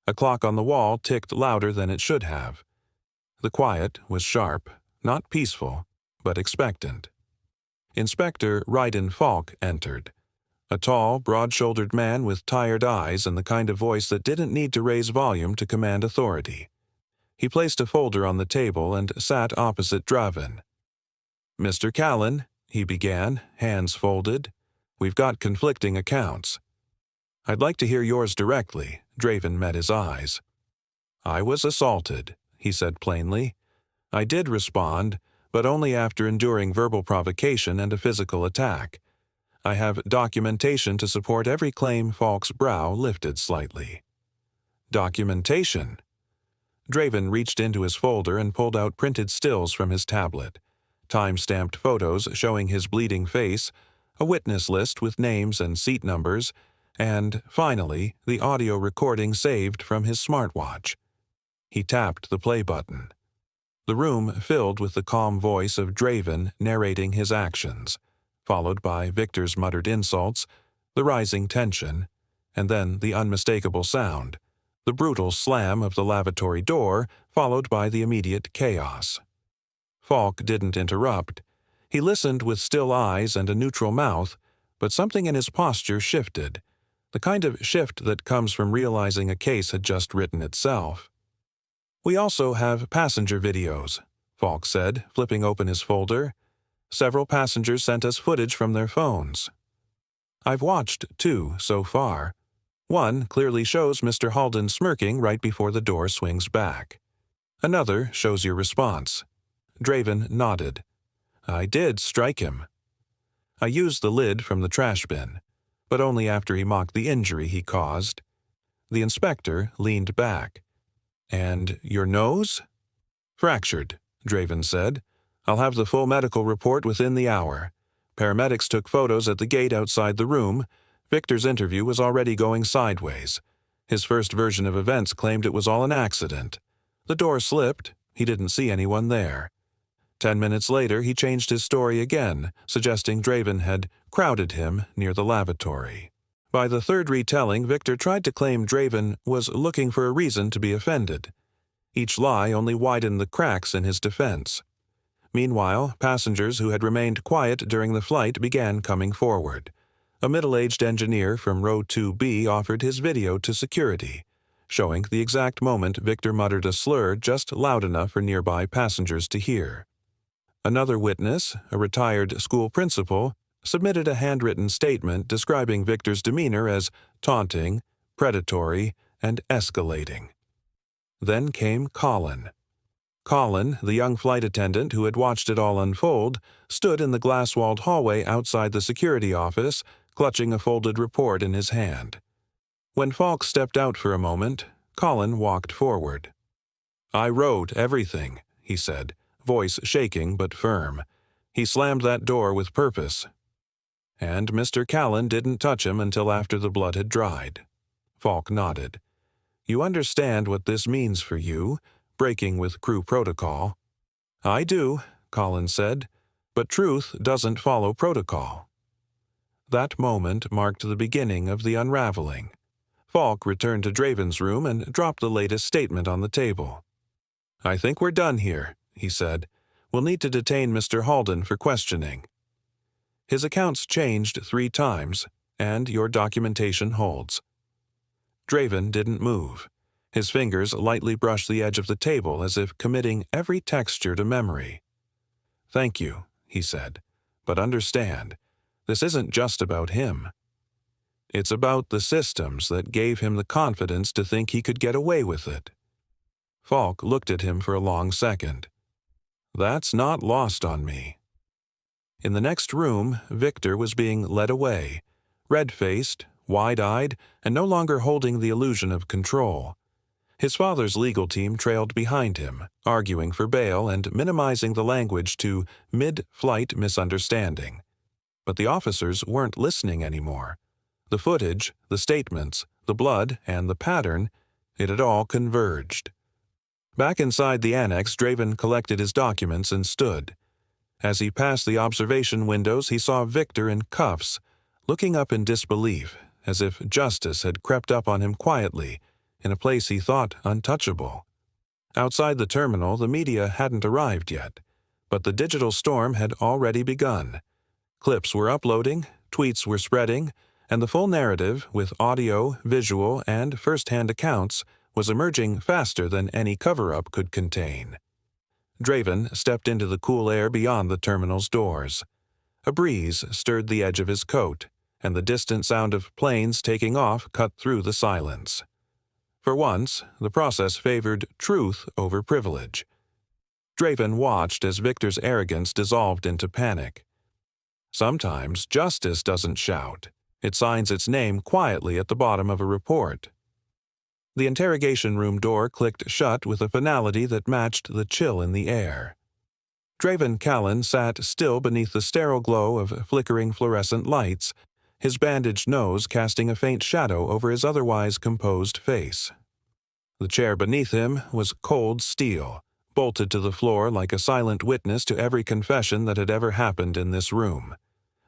A clock on the wall ticked louder than it should have. The quiet was sharp, not peaceful, but expectant. Inspector Ryden Falk entered. A tall, broad-shouldered man with tired eyes and the kind of voice that didn't need to raise volume to command authority. He placed a folder on the table and sat opposite Draven. "Mr. Callan," he began, hands folded, "we've got conflicting accounts." "I'd like to hear yours directly." Draven met his eyes. "I was assaulted," he said plainly. "I did respond, but only after enduring verbal provocation and a physical attack. I have documentation to support every claim." Falk's brow lifted slightly. "Documentation?" Draven reached into his folder and pulled out printed stills from his tablet, time-stamped photos showing his bleeding face, a witness list with names and seat numbers, and, finally, the audio recording saved from his smartwatch. He tapped the play button. the room filled with the calm voice of Draven narrating his actions, followed by Victor's muttered insults, the rising tension, and then the unmistakable sound, the brutal slam of the lavatory door, followed by the immediate chaos. Falk didn't interrupt. He listened with still eyes and a neutral mouth, but something in his posture shifted, the kind of shift that comes from realizing a case had just written itself. "We also have passenger videos," Falk said, flipping open his folder. "Several passengers sent us footage from their phones. I've watched 2 so far. One clearly shows Mr. Halden smirking right before the door swings back. Another shows your response." Draven nodded. "I did strike him. I used the lid from the trash bin, but only after he mocked the injury he caused." The inspector leaned back. "And your nose?" "Fractured," Draven said. "I'll have the full medical report within the hour. Paramedics took photos at the gate outside the room. Victor's interview was already going sideways. His first version of events claimed it was all an accident. The door slipped. He didn't see anyone there. 10 minutes later, he changed his story again, suggesting Draven had crowded him near the lavatory. By the third retelling, Victor tried to claim Draven was looking for a reason to be offended. Each lie only widened the cracks in his defense. Meanwhile, passengers who had remained quiet during the flight began coming forward. A middle-aged engineer from row 2B offered his video to security, showing the exact moment Victor muttered a slur just loud enough for nearby passengers to hear. Another witness, a retired school principal, submitted a handwritten statement describing Victor's demeanor as taunting, predatory, and escalating. Then came Colin. Colin, the young flight attendant who had watched it all unfold, stood in the glass-walled hallway outside the security office, clutching a folded report in his hand. When Falk stepped out for a moment, Colin walked forward. "I wrote everything," he said, voice shaking but firm. "He slammed that door with purpose. And Mr. Callan didn't touch him until after the blood had dried." Falk nodded. "You understand what this means for you, breaking with crew protocol." "I do," Colin said, "but truth doesn't follow protocol." That moment marked the beginning of the unraveling. Falk returned to Draven's room and dropped the latest statement on the table. "I think we're done here," he said. "We'll need to detain Mr. Halden for questioning. His accounts changed 3 times, and your documentation holds." Draven didn't move. His fingers lightly brushed the edge of the table as if committing every texture to memory. "Thank you," he said, "but understand, this isn't just about him. It's about the systems that gave him the confidence to think he could get away with it." Falk looked at him for a long second. "That's not lost on me." In the next room, Victor was being led away, red-faced, wide-eyed, and no longer holding the illusion of control. His father's legal team trailed behind him, arguing for bail and minimizing the language to mid-flight misunderstanding. But the officers weren't listening anymore. The footage, the statements, the blood, and the pattern, it had all converged. Back inside the annex, Draven collected his documents and stood. As he passed the observation windows, he saw Victor in cuffs, looking up in disbelief, as if justice had crept up on him quietly, in a place he thought untouchable. Outside the terminal, the media hadn't arrived yet, but the digital storm had already begun. Clips were uploading, tweets were spreading, and the full narrative, with audio, visual, and first-hand accounts, was emerging faster than any cover-up could contain. Draven stepped into the cool air beyond the terminal's doors. A breeze stirred the edge of his coat, and the distant sound of planes taking off cut through the silence. For once, the process favored truth over privilege. Draven watched as Victor's arrogance dissolved into panic. Sometimes justice doesn't shout. It signs its name quietly at the bottom of a report. The interrogation room door clicked shut with a finality that matched the chill in the air. Draven Callan sat still beneath the sterile glow of flickering fluorescent lights, his bandaged nose casting a faint shadow over his otherwise composed face. The chair beneath him was cold steel, bolted to the floor like a silent witness to every confession that had ever happened in this room.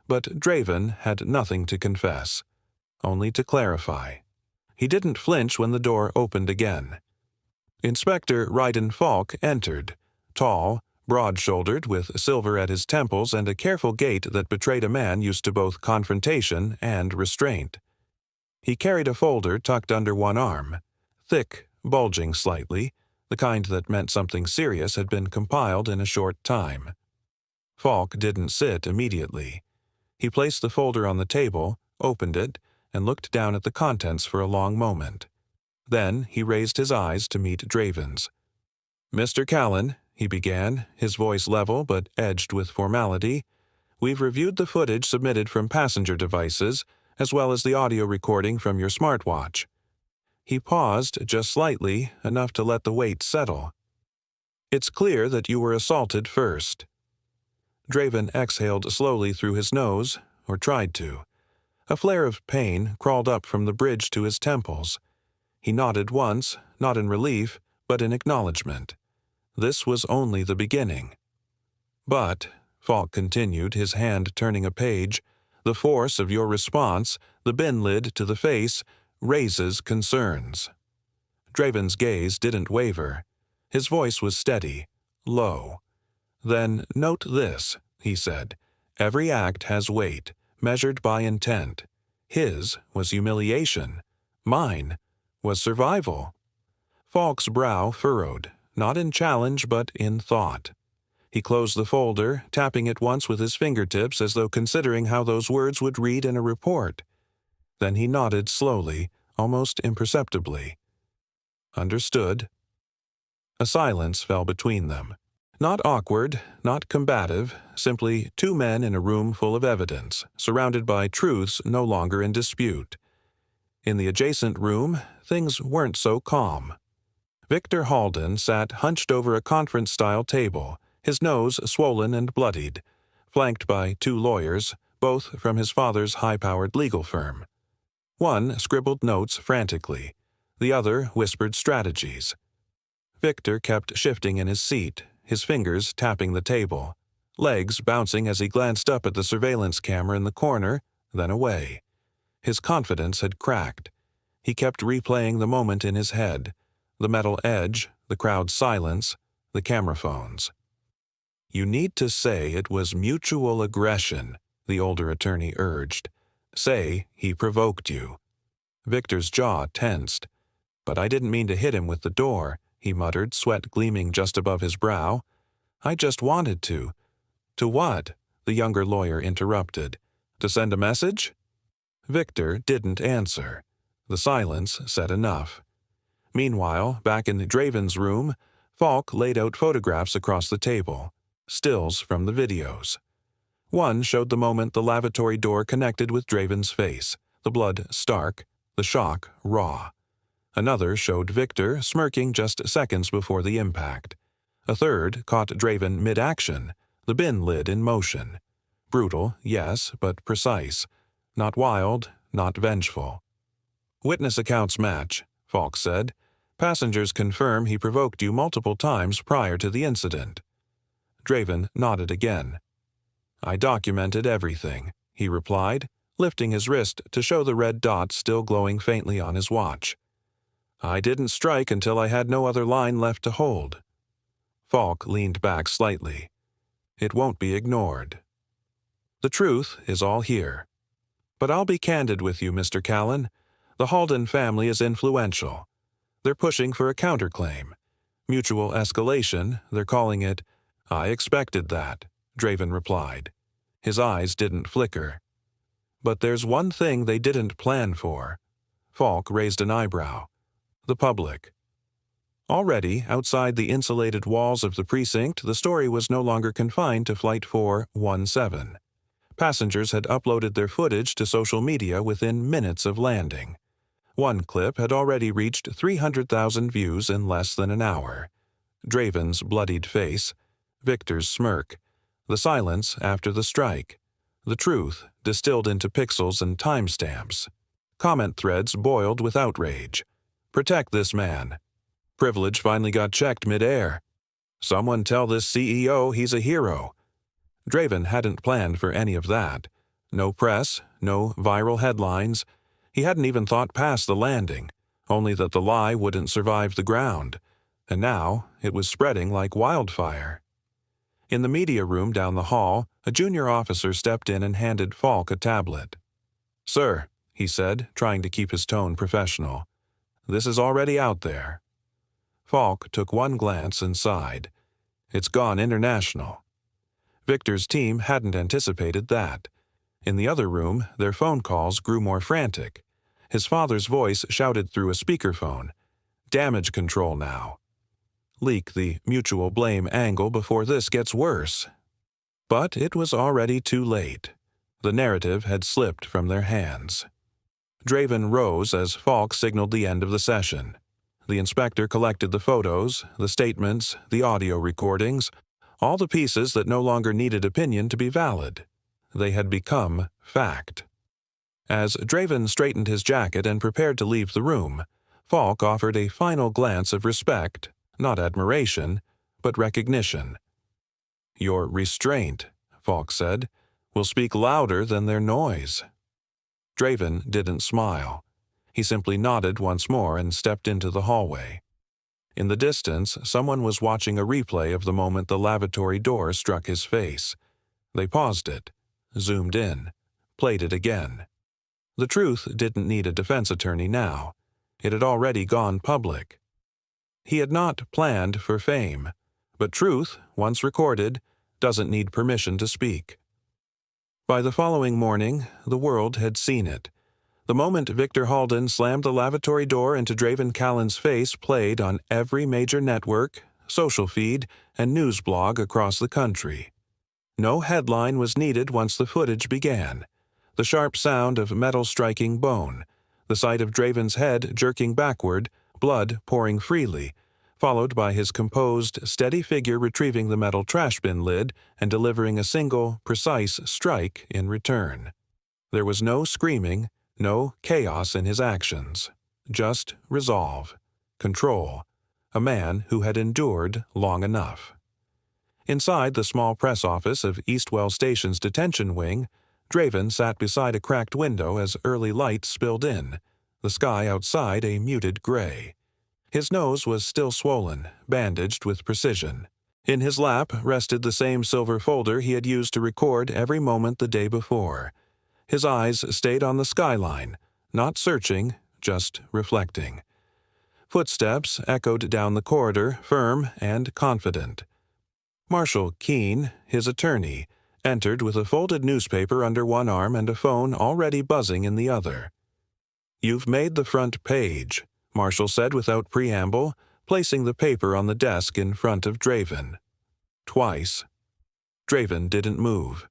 But Draven had nothing to confess, only to clarify. He didn't flinch when the door opened again. Inspector Ryden Falk entered, tall, broad-shouldered, with silver at his temples and a careful gait that betrayed a man used to both confrontation and restraint. He carried a folder tucked under one arm, thick, bulging slightly, the kind that meant something serious had been compiled in a short time. Falk didn't sit immediately. He placed the folder on the table, opened it, and looked down at the contents for a long moment. Then he raised his eyes to meet Draven's. "Mr. Callan," he began, his voice level but edged with formality, "we've reviewed the footage submitted from passenger devices, as well as the audio recording from your smartwatch." He paused just slightly, enough to let the weight settle. "It's clear that you were assaulted first." Draven exhaled slowly through his nose, or tried to. A flare of pain crawled up from the bridge to his temples. He nodded once, not in relief, but in acknowledgement. This was only the beginning. "But," Falk continued, his hand turning a page, "the force of your response, the bin lid to the face, raises concerns." Draven's gaze didn't waver. His voice was steady, low. "Then note this," he said. "Every act has weight, measured by intent. His was humiliation. Mine was survival." Falk's brow furrowed, not in challenge but in thought. He closed the folder, tapping it once with his fingertips as though considering how those words would read in a report. Then he nodded slowly, almost imperceptibly. "Understood." A silence fell between them. Not awkward, not combative, simply two men in a room full of evidence, surrounded by truths no longer in dispute. In the adjacent room, things weren't so calm. Victor Halden sat hunched over a conference-style table, his nose swollen and bloodied, flanked by two lawyers, both from his father's high-powered legal firm. One scribbled notes frantically, the other whispered strategies. Victor kept shifting in his seat, his fingers tapping the table, legs bouncing as he glanced up at the surveillance camera in the corner, then away. His confidence had cracked. He kept replaying the moment in his head, the metal edge, the crowd's silence, the camera phones. "You need to say it was mutual aggression," the older attorney urged. "Say he provoked you." Victor's jaw tensed. "But I didn't mean to hit him with the door," he muttered, sweat gleaming just above his brow. "I just wanted to." "To what?" the younger lawyer interrupted. "To send a message?" Victor didn't answer. The silence said enough. Meanwhile, back in Draven's room, Falk laid out photographs across the table, stills from the videos. One showed the moment the lavatory door connected with Draven's face, the blood stark, the shock raw. Another showed Victor smirking just seconds before the impact. A third caught Draven mid-action, the bin lid in motion. Brutal, yes, but precise. Not wild, not vengeful. "Witness accounts match," Falk said. "Passengers confirm he provoked you multiple times prior to the incident." Draven nodded again. "I documented everything," he replied, lifting his wrist to show the red dot still glowing faintly on his watch. "I didn't strike until I had no other line left to hold." Falk leaned back slightly. "It won't be ignored. The truth is all here. But I'll be candid with you, Mr. Callan. The Halden family is influential. They're pushing for a counterclaim. Mutual escalation, they're calling it." "I expected that," Draven replied. His eyes didn't flicker. "But there's one thing they didn't plan for." Falk raised an eyebrow. "The public." Already, outside the insulated walls of the precinct, the story was no longer confined to Flight 417. Passengers had uploaded their footage to social media within minutes of landing. One clip had already reached 300,000 views in less than an hour. Draven's bloodied face, Victor's smirk, the silence after the strike, the truth distilled into pixels and timestamps. Comment threads boiled with outrage. "Protect this man." "Privilege finally got checked mid-air." Someone tell this CEO he's a hero. Draven hadn't planned for any of that. No press, no viral headlines. He hadn't even thought past the landing, only that the lie wouldn't survive the ground. And now it was spreading like wildfire. In the media room down the hall, a junior officer stepped in and handed Falk a tablet. "Sir," he said, trying to keep his tone professional, "this is already out there." Falk took one glance and sighed. It's gone international. Victor's team hadn't anticipated that. In the other room, their phone calls grew more frantic. His father's voice shouted through a speakerphone, "Damage control now. Leak the mutual blame angle before this gets worse." But it was already too late. The narrative had slipped from their hands. Draven rose as Falk signaled the end of the session. The inspector collected the photos, the statements, the audio recordings, all the pieces that no longer needed opinion to be valid. They had become fact. As Draven straightened his jacket and prepared to leave the room, Falk offered a final glance of respect, not admiration, but recognition. "Your restraint," Falk said, "will speak louder than their noise." Draven didn't smile. He simply nodded once more and stepped into the hallway. In the distance, someone was watching a replay of the moment the lavatory door struck his face. They paused it, zoomed in, played it again. The truth didn't need a defense attorney now. It had already gone public. He had not planned for fame, but truth, once recorded, doesn't need permission to speak. By the following morning, the world had seen it. The moment Victor Halden slammed the lavatory door into Draven Callan's face played on every major network, social feed, and news blog across the country. No headline was needed once the footage began. The sharp sound of metal striking bone, the sight of Draven's head jerking backward, blood pouring freely, followed by his composed, steady figure retrieving the metal trash bin lid and delivering a single, precise strike in return. There was no screaming, no chaos in his actions, just resolve, control, a man who had endured long enough. Inside the small press office of Eastwell Station's detention wing, Draven sat beside a cracked window as early light spilled in, the sky outside a muted gray. His nose was still swollen, bandaged with precision. In his lap rested the same silver folder he had used to record every moment the day before. His eyes stayed on the skyline, not searching, just reflecting. Footsteps echoed down the corridor, firm and confident. Marshal Keene, his attorney, entered with a folded newspaper under one arm and a phone already buzzing in the other. "You've made the front page," Marshal said without preamble, placing the paper on the desk in front of Draven. "Twice." Draven didn't move.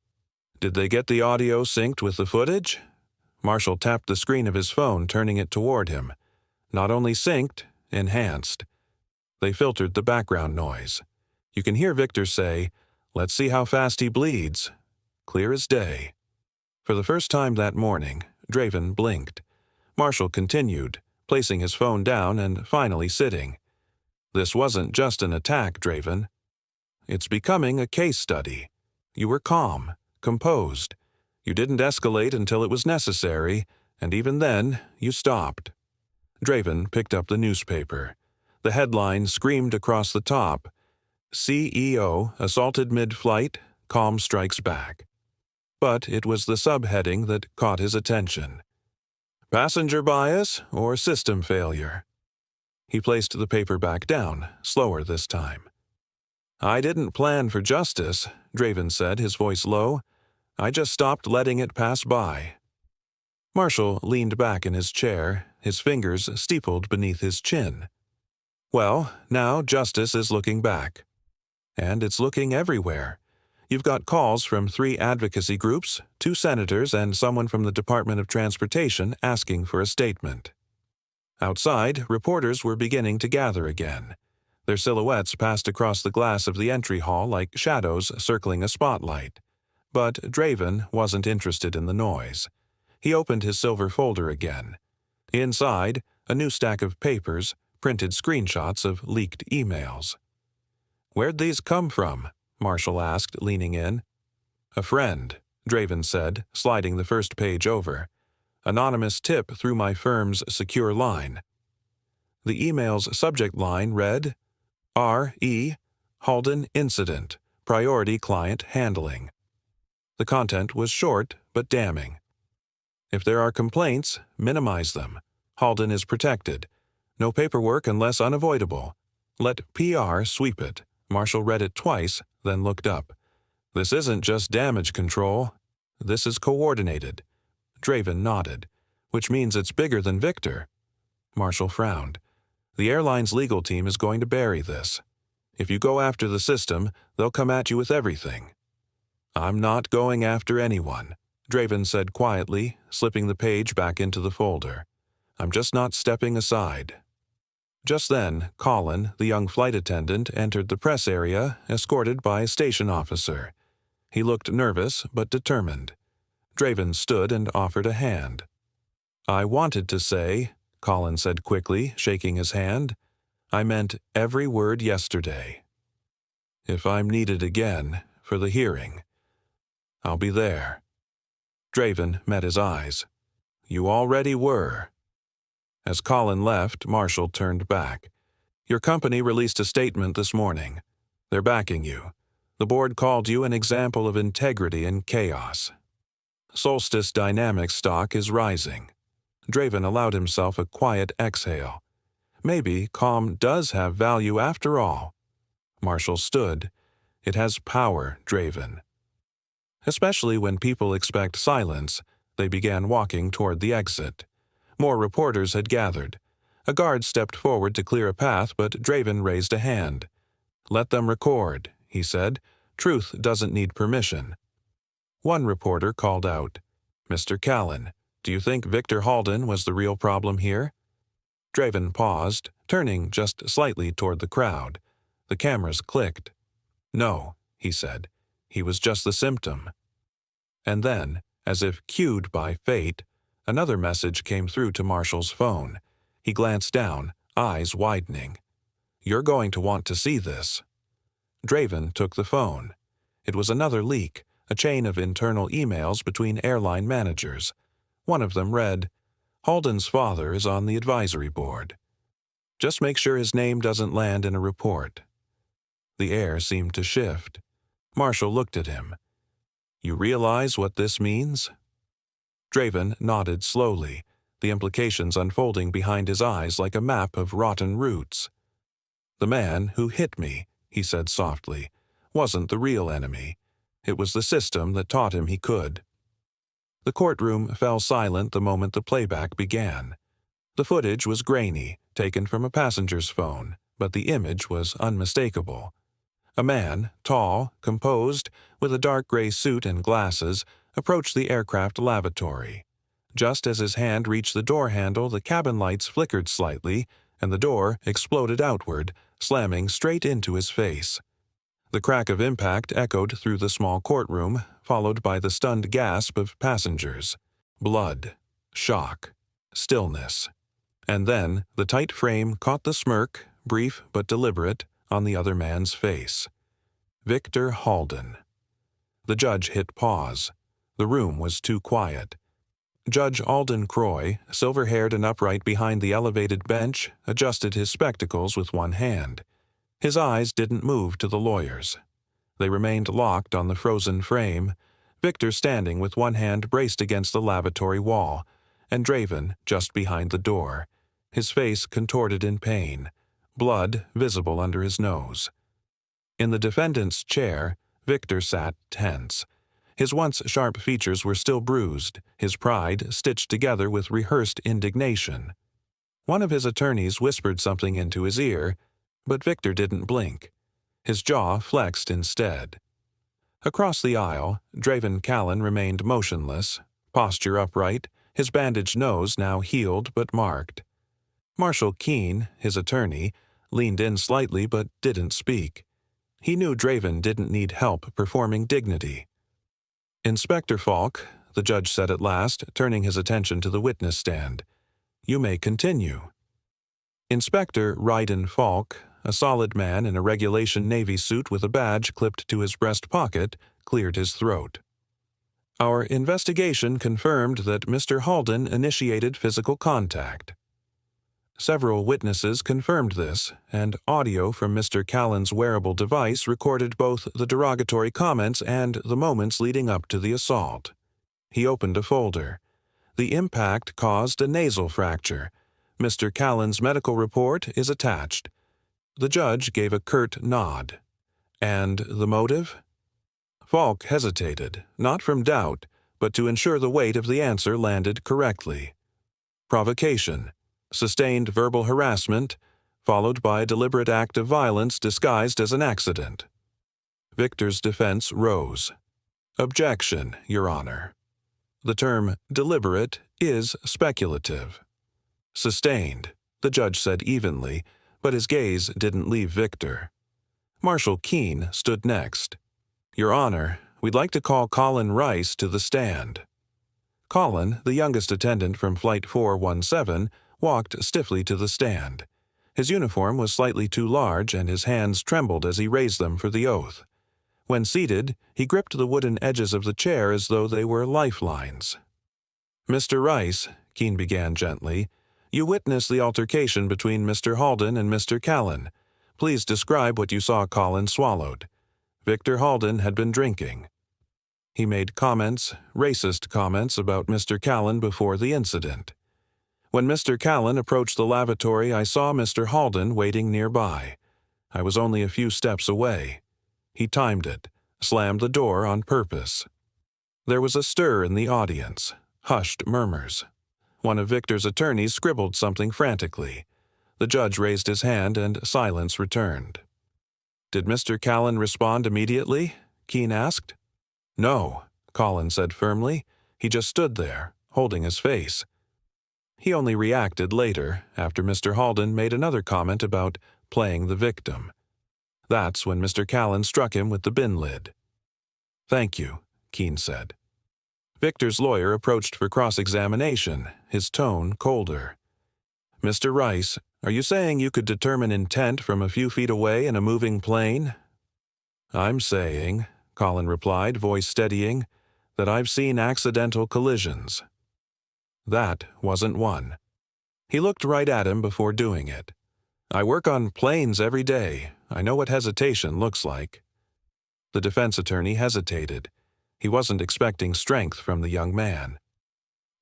"Did they get the audio synced with the footage?" Marshal tapped the screen of his phone, turning it toward him. "Not only synced, enhanced. They filtered the background noise. You can hear Victor say, 'Let's see how fast he bleeds.' Clear as day." For the first time that morning, Draven blinked. Marshal continued, placing his phone down and finally sitting. "This wasn't just an attack, Draven. It's becoming a case study. You were calm, composed. You didn't escalate until it was necessary, and even then, you stopped." Draven picked up the newspaper. The headline screamed across the top, "CEO assaulted mid-flight, calm strikes back." But it was the subheading that caught his attention. "Passenger bias or system failure?" He placed the paper back down, slower this time. "I didn't plan for justice," Draven said, his voice low. "I just stopped letting it pass by." Marshall leaned back in his chair, his fingers steepled beneath his chin. "Well, now justice is looking back. And it's looking everywhere. You've got calls from 3 advocacy groups, 2 senators, and someone from the Department of Transportation asking for a statement." Outside, reporters were beginning to gather again. Their silhouettes passed across the glass of the entry hall like shadows circling a spotlight. But Draven wasn't interested in the noise. He opened his silver folder again. Inside, a new stack of papers, printed screenshots of leaked emails. "Where'd these come from?" Marshall asked, leaning in. "A friend," Draven said, sliding the first page over. "Anonymous tip through my firm's secure line." The email's subject line read, R.E. Halden Incident, Priority Client Handling. The content was short but damning. "If there are complaints, minimize them. Halden is protected. No paperwork unless unavoidable. Let PR sweep it." Marshall read it twice, then looked up. "This isn't just damage control. This is coordinated." Draven nodded. "Which means it's bigger than Victor." Marshall frowned. "The airline's legal team is going to bury this. If you go after the system, they'll come at you with everything." "I'm not going after anyone," Draven said quietly, slipping the page back into the folder. "I'm just not stepping aside." Just then, Colin, the young flight attendant, entered the press area, escorted by a station officer. He looked nervous but determined. Draven stood and offered a hand. "I wanted to say," Colin said quickly, shaking his hand, "I meant every word yesterday. If I'm needed again for the hearing, I'll be there." Draven met his eyes. "You already were." As Colin left, Marshall turned back. "Your company released a statement this morning. They're backing you. The board called you an example of integrity in chaos. Solstice Dynamics stock is rising." Draven allowed himself a quiet exhale. Maybe calm does have value after all. Marshall stood. "It has power, Draven." Especially when people expect silence, they began walking toward the exit. More reporters had gathered. A guard stepped forward to clear a path, but Draven raised a hand. "Let them record," he said. "Truth doesn't need permission." One reporter called out, "Mr. Callan, do you think Victor Halden was the real problem here?" Draven paused, turning just slightly toward the crowd. The cameras clicked. "No," he said. "He was just the symptom." And then, as if cued by fate, another message came through to Marshall's phone. He glanced down, eyes widening. "You're going to want to see this." Draven took the phone. It was another leak, a chain of internal emails between airline managers. One of them read, "Halden's father is on the advisory board. Just make sure his name doesn't land in a report." The air seemed to shift. Marshall looked at him. "You realize what this means?" Draven nodded slowly, the implications unfolding behind his eyes like a map of rotten roots. "The man who hit me," he said softly, "wasn't the real enemy. It was the system that taught him he could." The courtroom fell silent the moment the playback began. The footage was grainy, taken from a passenger's phone, but the image was unmistakable. A man, tall, composed, with a dark gray suit and glasses, approached the aircraft lavatory. Just as his hand reached the door handle, the cabin lights flickered slightly, and the door exploded outward, slamming straight into his face. The crack of impact echoed through the small courtroom, followed by the stunned gasp of passengers. Blood, shock, stillness. And then the tight frame caught the smirk, brief but deliberate, on the other man's face. Victor Halden. The judge hit pause. The room was too quiet. Judge Alden Croy, silver-haired and upright behind the elevated bench, adjusted his spectacles with one hand. His eyes didn't move to the lawyers. They remained locked on the frozen frame, Victor standing with one hand braced against the lavatory wall, and Draven just behind the door, his face contorted in pain, blood visible under his nose. In the defendant's chair, Victor sat tense. His once sharp features were still bruised, his pride stitched together with rehearsed indignation. One of his attorneys whispered something into his ear, but Victor didn't blink. His jaw flexed instead. Across the aisle, Draven Callan remained motionless, posture upright, his bandaged nose now healed but marked. Marshall Keene, his attorney, leaned in slightly but didn't speak. He knew Draven didn't need help performing dignity. "Inspector Falk," the judge said at last, turning his attention to the witness stand, "you may continue." Inspector Ryden Falk, a solid man in a regulation Navy suit with a badge clipped to his breast pocket, cleared his throat. Our investigation confirmed that Mr. Halden initiated physical contact. Several witnesses confirmed this, and audio from Mr. Callan's wearable device recorded both the derogatory comments and the moments leading up to the assault. He opened a folder. The impact caused a nasal fracture. Mr. Callan's medical report is attached. The judge gave a curt nod. And the motive? Falk hesitated, not from doubt, but to ensure the weight of the answer landed correctly. Provocation. Sustained verbal harassment, followed by a deliberate act of violence disguised as an accident. Victor's defense rose. Objection, Your Honor. The term deliberate is speculative. Sustained, the judge said evenly, but his gaze didn't leave Victor. Marshal Keene stood next. Your Honor, we'd like to call Colin Rice to the stand. Colin, the youngest attendant from Flight 417, walked stiffly to the stand. His uniform was slightly too large, and his hands trembled as he raised them for the oath. When seated, he gripped the wooden edges of the chair as though they were lifelines. Mr. Rice, Keene began gently, you witnessed the altercation between Mr. Halden and Mr. Callan. Please describe what you saw Colin swallowed. Victor Halden had been drinking. He made comments, racist comments about Mr. Callan before the incident. When Mr. Callan approached the lavatory, I saw Mr. Halden waiting nearby. I was only a few steps away. He timed it, slammed the door on purpose. There was a stir in the audience, hushed murmurs. One of Victor's attorneys scribbled something frantically. The judge raised his hand and silence returned. Did Mr. Callan respond immediately? Keene asked. No, Colin said firmly. He just stood there, holding his face. He only reacted later, after Mr. Halden made another comment about playing the victim. That's when Mr. Callan struck him with the bin lid. Thank you, Keene said. Victor's lawyer approached for cross-examination, his tone colder. Mr. Rice, are you saying you could determine intent from a few feet away in a moving plane? I'm saying, Colin replied, voice steadying, that I've seen accidental collisions. That wasn't one. He looked right at him before doing it. I work on planes every day. I know what hesitation looks like. The defense attorney hesitated. He wasn't expecting strength from the young man.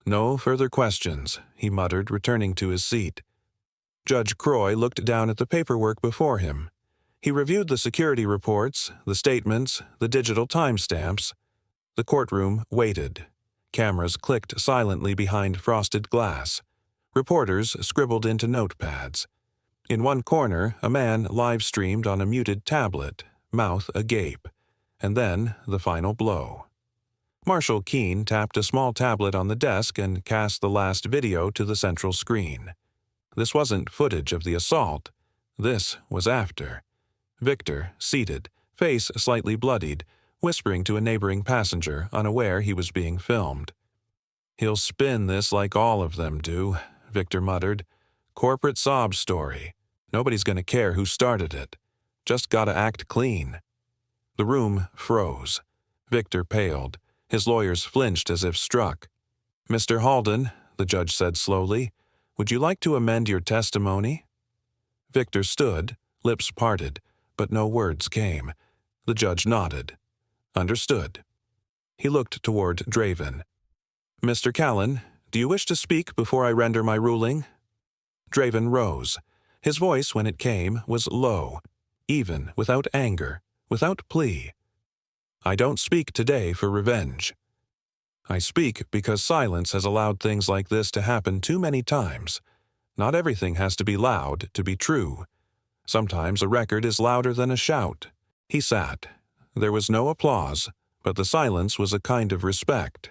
No further questions, he muttered, returning to his seat. Judge Croy looked down at the paperwork before him. He reviewed the security reports, the statements, the digital timestamps. The courtroom waited. Cameras clicked silently behind frosted glass. Reporters scribbled into notepads. In one corner, a man live-streamed on a muted tablet, mouth agape. And then the final blow. Marshal Keene tapped a small tablet on the desk and cast the last video to the central screen. This wasn't footage of the assault. This was after. Victor, seated, face slightly bloodied, whispering to a neighboring passenger, unaware he was being filmed. He'll spin this like all of them do, Victor muttered. Corporate sob story. Nobody's going to care who started it. Just gotta act clean. The room froze. Victor paled. His lawyers flinched as if struck. Mr. Halden, the judge said slowly, would you like to amend your testimony? Victor stood, lips parted, but no words came. The judge nodded. Understood. He looked toward Draven. Mr. Callan, do you wish to speak before I render my ruling? Draven rose. His voice, when it came, was low, even, without anger, without plea. I don't speak today for revenge. I speak because silence has allowed things like this to happen too many times. Not everything has to be loud to be true. Sometimes a record is louder than a shout. He sat. There was no applause, but the silence was a kind of respect.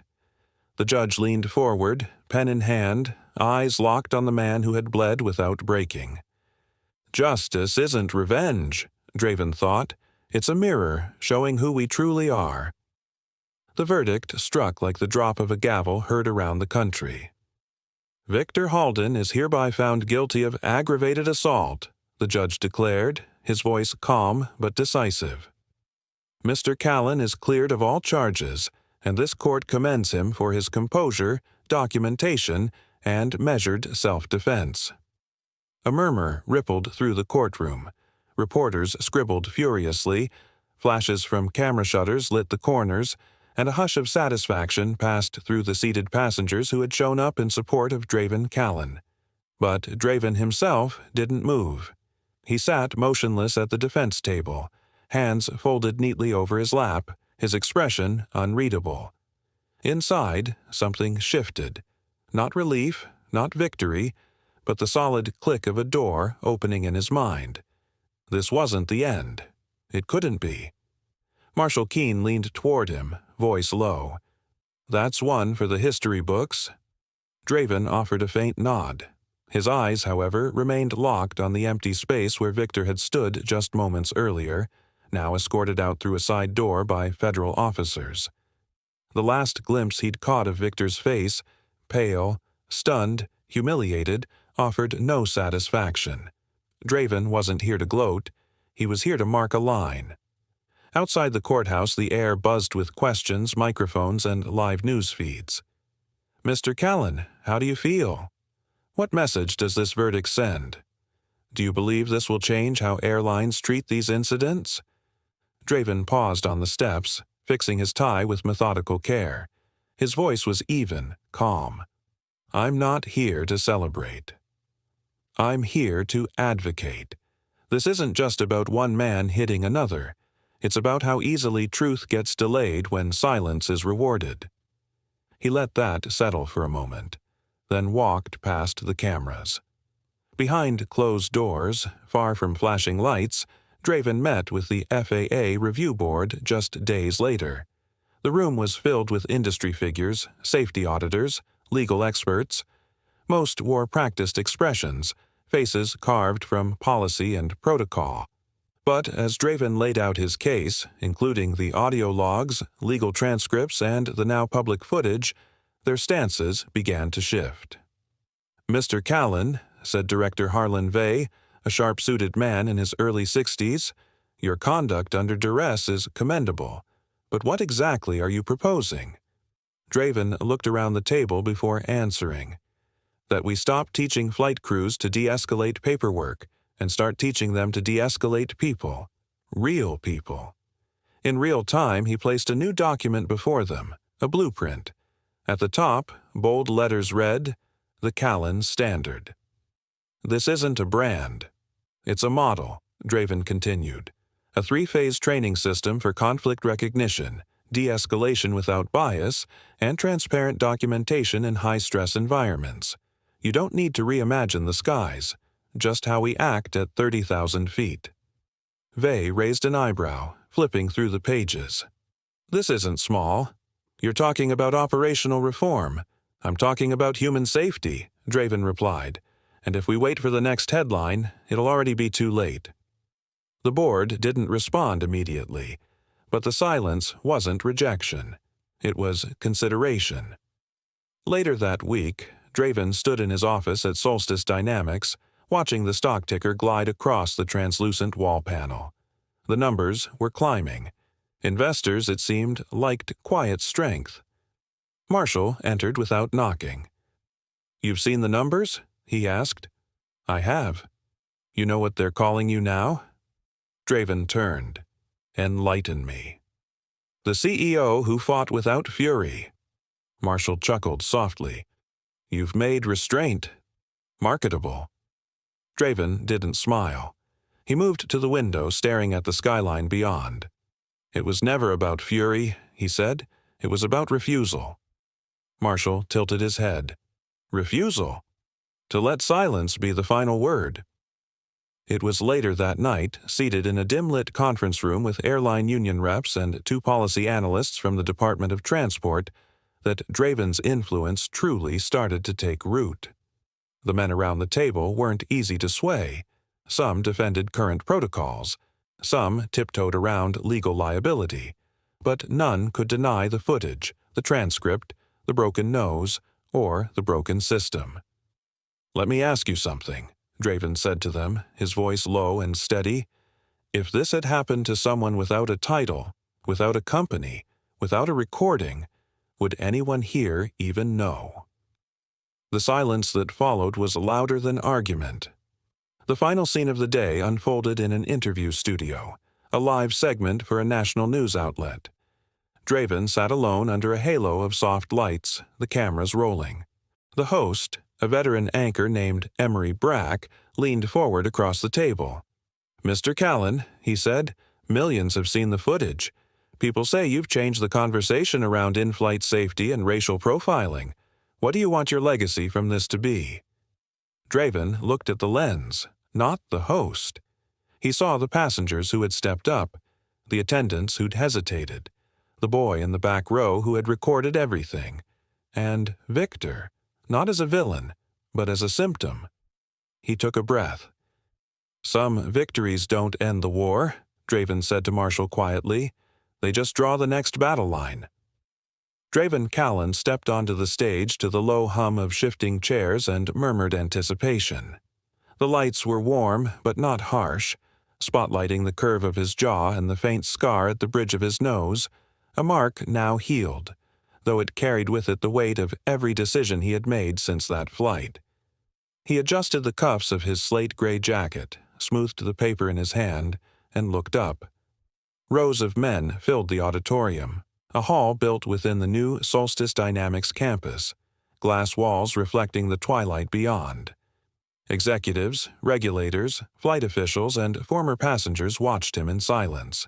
The judge leaned forward, pen in hand, eyes locked on the man who had bled without breaking. Justice isn't revenge, Draven thought. It's a mirror showing who we truly are. The verdict struck like the drop of a gavel heard around the country. Victor Halden is hereby found guilty of aggravated assault, the judge declared, his voice calm but decisive. Mr. Callan is cleared of all charges, and this court commends him for his composure, documentation, and measured self-defense. A murmur rippled through the courtroom. Reporters scribbled furiously, flashes from camera shutters lit the corners, and a hush of satisfaction passed through the seated passengers who had shown up in support of Draven Callan. But Draven himself didn't move. He sat motionless at the defense table, hands folded neatly over his lap, his expression unreadable. Inside, something shifted. Not relief, not victory, but the solid click of a door opening in his mind. This wasn't the end. It couldn't be. Marshal Keene leaned toward him, voice low. "That's one for the history books." Draven offered a faint nod. His eyes, however, remained locked on the empty space where Victor had stood just moments earlier, now escorted out through a side door by federal officers. The last glimpse he'd caught of Victor's face, pale, stunned, humiliated, offered no satisfaction. Draven wasn't here to gloat. He was here to mark a line. Outside the courthouse, the air buzzed with questions, microphones, and live news feeds. "Mr. Callan, how do you feel? What message does this verdict send? Do you believe this will change how airlines treat these incidents?" Draven paused on the steps, fixing his tie with methodical care. His voice was even, calm. "I'm not here to celebrate. I'm here to advocate. This isn't just about one man hitting another. It's about how easily truth gets delayed when silence is rewarded." He let that settle for a moment, then walked past the cameras. Behind closed doors, far from flashing lights, Draven met with the FAA review board just days later. The room was filled with industry figures, safety auditors, legal experts. Most wore practiced expressions, faces carved from policy and protocol. But as Draven laid out his case, including the audio logs, legal transcripts, and the now public footage, their stances began to shift. "Mr. Callan," said Director Harlan Vey, a sharp-suited man in his early 60s, "your conduct under duress is commendable. But what exactly are you proposing?" Draven looked around the table before answering. "That we stop teaching flight crews to de-escalate paperwork and start teaching them to de-escalate people. Real people." In real time, he placed a new document before them, a blueprint. At the top, bold letters read, "The Callan Standard." "This isn't a brand. It's a model," Draven continued. "A 3-phase training system for conflict recognition, de-escalation without bias, and transparent documentation in high-stress environments. You don't need to reimagine the skies, just how we act at 30,000 feet. Vey raised an eyebrow, flipping through the pages. "This isn't small. You're talking about operational reform. I'm talking about human safety," Draven replied. "And if we wait for the next headline, it'll already be too late." The board didn't respond immediately, but the silence wasn't rejection. It was consideration. Later that week, Draven stood in his office at Solstice Dynamics, watching the stock ticker glide across the translucent wall panel. The numbers were climbing. Investors, it seemed, liked quiet strength. Marshall entered without knocking. "You've seen the numbers?" he asked. "I have." "You know what they're calling you now?" Draven turned. "Enlighten me." "The CEO who fought without fury." Marshall chuckled softly. "You've made restraint marketable." Draven didn't smile. He moved to the window, staring at the skyline beyond. "It was never about fury," he said. "It was about refusal." Marshall tilted his head. "Refusal? To let silence be the final word." It was later that night, seated in a dim-lit conference room with airline union reps and 2 policy analysts from the Department of Transport, that Draven's influence truly started to take root. The men around the table weren't easy to sway. Some defended current protocols. Some tiptoed around legal liability. But none could deny the footage, the transcript, the broken nose, or the broken system. "Let me ask you something," Draven said to them, his voice low and steady. "If this had happened to someone without a title, without a company, without a recording, would anyone here even know?" The silence that followed was louder than argument. The final scene of the day unfolded in an interview studio, a live segment for a national news outlet. Draven sat alone under a halo of soft lights, the cameras rolling. The host, a veteran anchor named Emery Brack, leaned forward across the table. "Mr. Callan," he said, "millions have seen the footage. People say you've changed the conversation around in-flight safety and racial profiling. What do you want your legacy from this to be?" Draven looked at the lens, not the host. He saw the passengers who had stepped up, the attendants who'd hesitated, the boy in the back row who had recorded everything, and Victor, not as a villain, but as a symptom. He took a breath. "Some victories don't end the war," Draven said to Marshall quietly. "They just draw the next battle line." Draven Callan stepped onto the stage to the low hum of shifting chairs and murmured anticipation. The lights were warm but not harsh, spotlighting the curve of his jaw and the faint scar at the bridge of his nose, a mark now healed, though it carried with it the weight of every decision he had made since that flight. He adjusted the cuffs of his slate-gray jacket, smoothed the paper in his hand, and looked up. Rows of men filled the auditorium, a hall built within the new Solstice Dynamics campus, glass walls reflecting the twilight beyond. Executives, regulators, flight officials, and former passengers watched him in silence.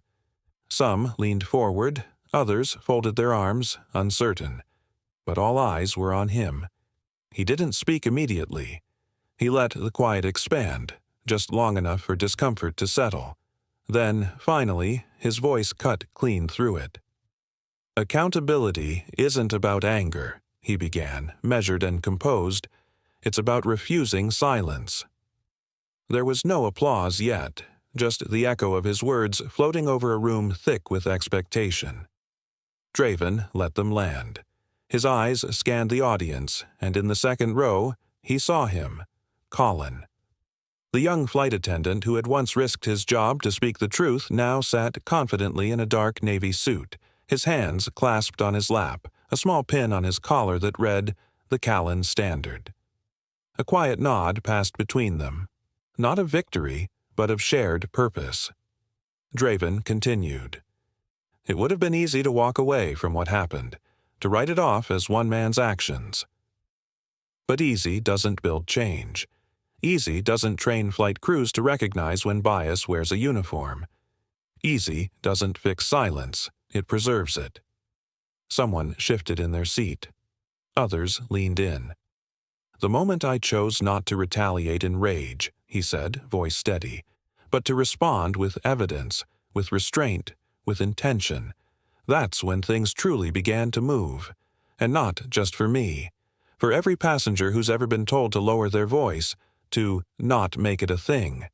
Some leaned forward, others folded their arms, uncertain. But all eyes were on him. He didn't speak immediately. He let the quiet expand, just long enough for discomfort to settle. Then, finally, his voice cut clean through it. "Accountability isn't about anger," he began, measured and composed. "It's about refusing silence." There was no applause yet, just the echo of his words floating over a room thick with expectation. Draven let them land. His eyes scanned the audience, and in the second row, he saw him, Colin. The young flight attendant who had once risked his job to speak the truth now sat confidently in a dark navy suit, his hands clasped on his lap, a small pin on his collar that read, "The Callan Standard." A quiet nod passed between them, not of victory, but of shared purpose. Draven continued. "It would have been easy to walk away from what happened, to write it off as one man's actions. But easy doesn't build change. Easy doesn't train flight crews to recognize when bias wears a uniform. Easy doesn't fix silence, it preserves it." Someone shifted in their seat. Others leaned in. "The moment I chose not to retaliate in rage," he said, voice steady, "but to respond with evidence, with restraint, with intention, that's when things truly began to move. And not just for me. For every passenger who's ever been told to lower their voice, to not make it a thing.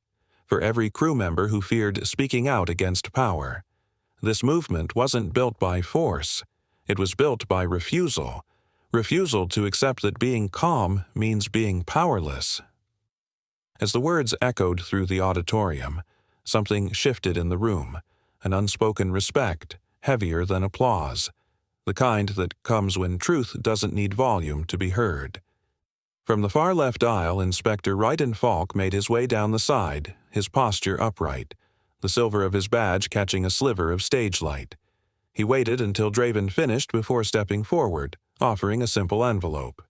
For every crew member who feared speaking out against power. This movement wasn't built by force. It was built by refusal. Refusal to accept that being calm means being powerless." As the words echoed through the auditorium, something shifted in the room, an unspoken respect, heavier than applause, the kind that comes when truth doesn't need volume to be heard. From the far left aisle, Inspector Ryden Falk made his way down the side, his posture upright, the silver of his badge catching a sliver of stage light. He waited until Draven finished before stepping forward, offering a simple envelope.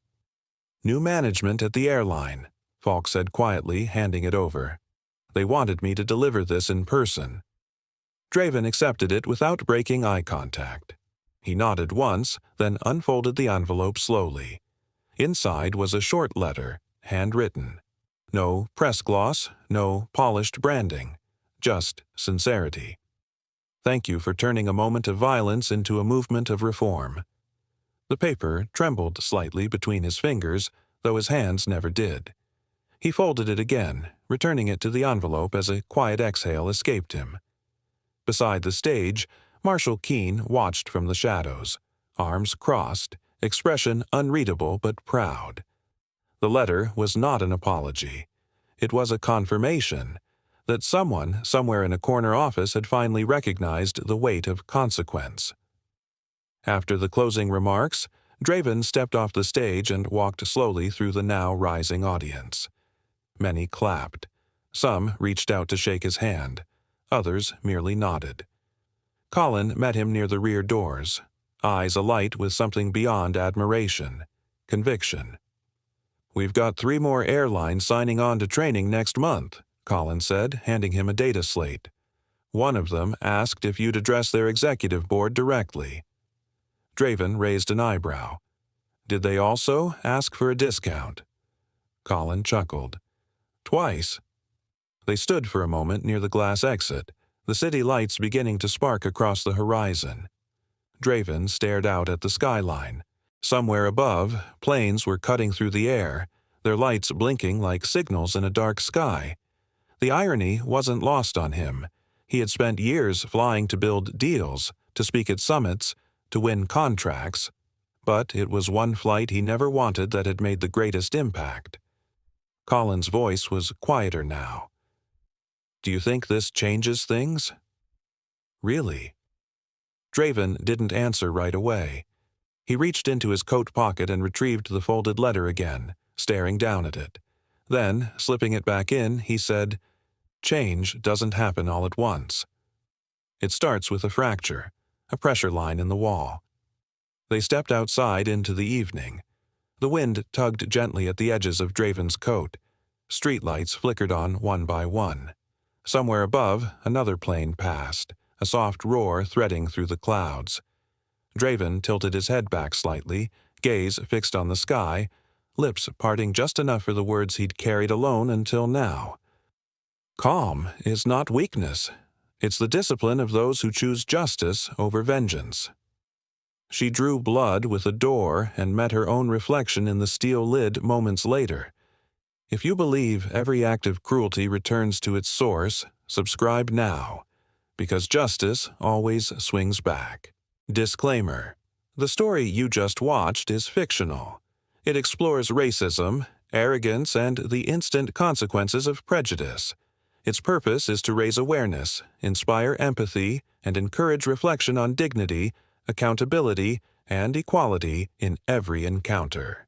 "New management at the airline," Falk said quietly, handing it over. "They wanted me to deliver this in person." Draven accepted it without breaking eye contact. He nodded once, then unfolded the envelope slowly. Inside was a short letter, handwritten. No press gloss, no polished branding, just sincerity. "Thank you for turning a moment of violence into a movement of reform." The paper trembled slightly between his fingers, though his hands never did. He folded it again, returning it to the envelope as a quiet exhale escaped him. Beside the stage, Marshal Keene watched from the shadows, arms crossed, expression unreadable but proud. The letter was not an apology. It was a confirmation that someone, somewhere in a corner office, had finally recognized the weight of consequence. After the closing remarks, Draven stepped off the stage and walked slowly through the now rising audience. Many clapped. Some reached out to shake his hand. Others merely nodded. Colin met him near the rear doors, eyes alight with something beyond admiration, conviction. "We've got 3 more airlines signing on to training next month," Colin said, handing him a data slate. "One of them asked if you'd address their executive board directly." Draven raised an eyebrow. "Did they also ask for a discount?" Colin chuckled. "Twice." They stood for a moment near the glass exit, the city lights beginning to spark across the horizon. Draven stared out at the skyline. Somewhere above, planes were cutting through the air, their lights blinking like signals in a dark sky. The irony wasn't lost on him. He had spent years flying to build deals, to speak at summits, to win contracts. But it was one flight he never wanted that had made the greatest impact. Colin's voice was quieter now. "Do you think this changes things?" "Really?" Draven didn't answer right away. He reached into his coat pocket and retrieved the folded letter again, staring down at it. Then, slipping it back in, he said, "Change doesn't happen all at once. It starts with a fracture, a pressure line in the wall." They stepped outside into the evening. The wind tugged gently at the edges of Draven's coat. Streetlights flickered on one by one. Somewhere above, another plane passed, a soft roar threading through the clouds. Draven tilted his head back slightly, gaze fixed on the sky, lips parting just enough for the words he'd carried alone until now. "Calm is not weakness. It's the discipline of those who choose justice over vengeance." She drew blood with a door and met her own reflection in the steel lid moments later. If you believe every act of cruelty returns to its source, subscribe now, because justice always swings back. Disclaimer: the story you just watched is fictional. It explores racism, arrogance, and the instant consequences of prejudice. Its purpose is to raise awareness, inspire empathy, and encourage reflection on dignity, accountability, and equality in every encounter.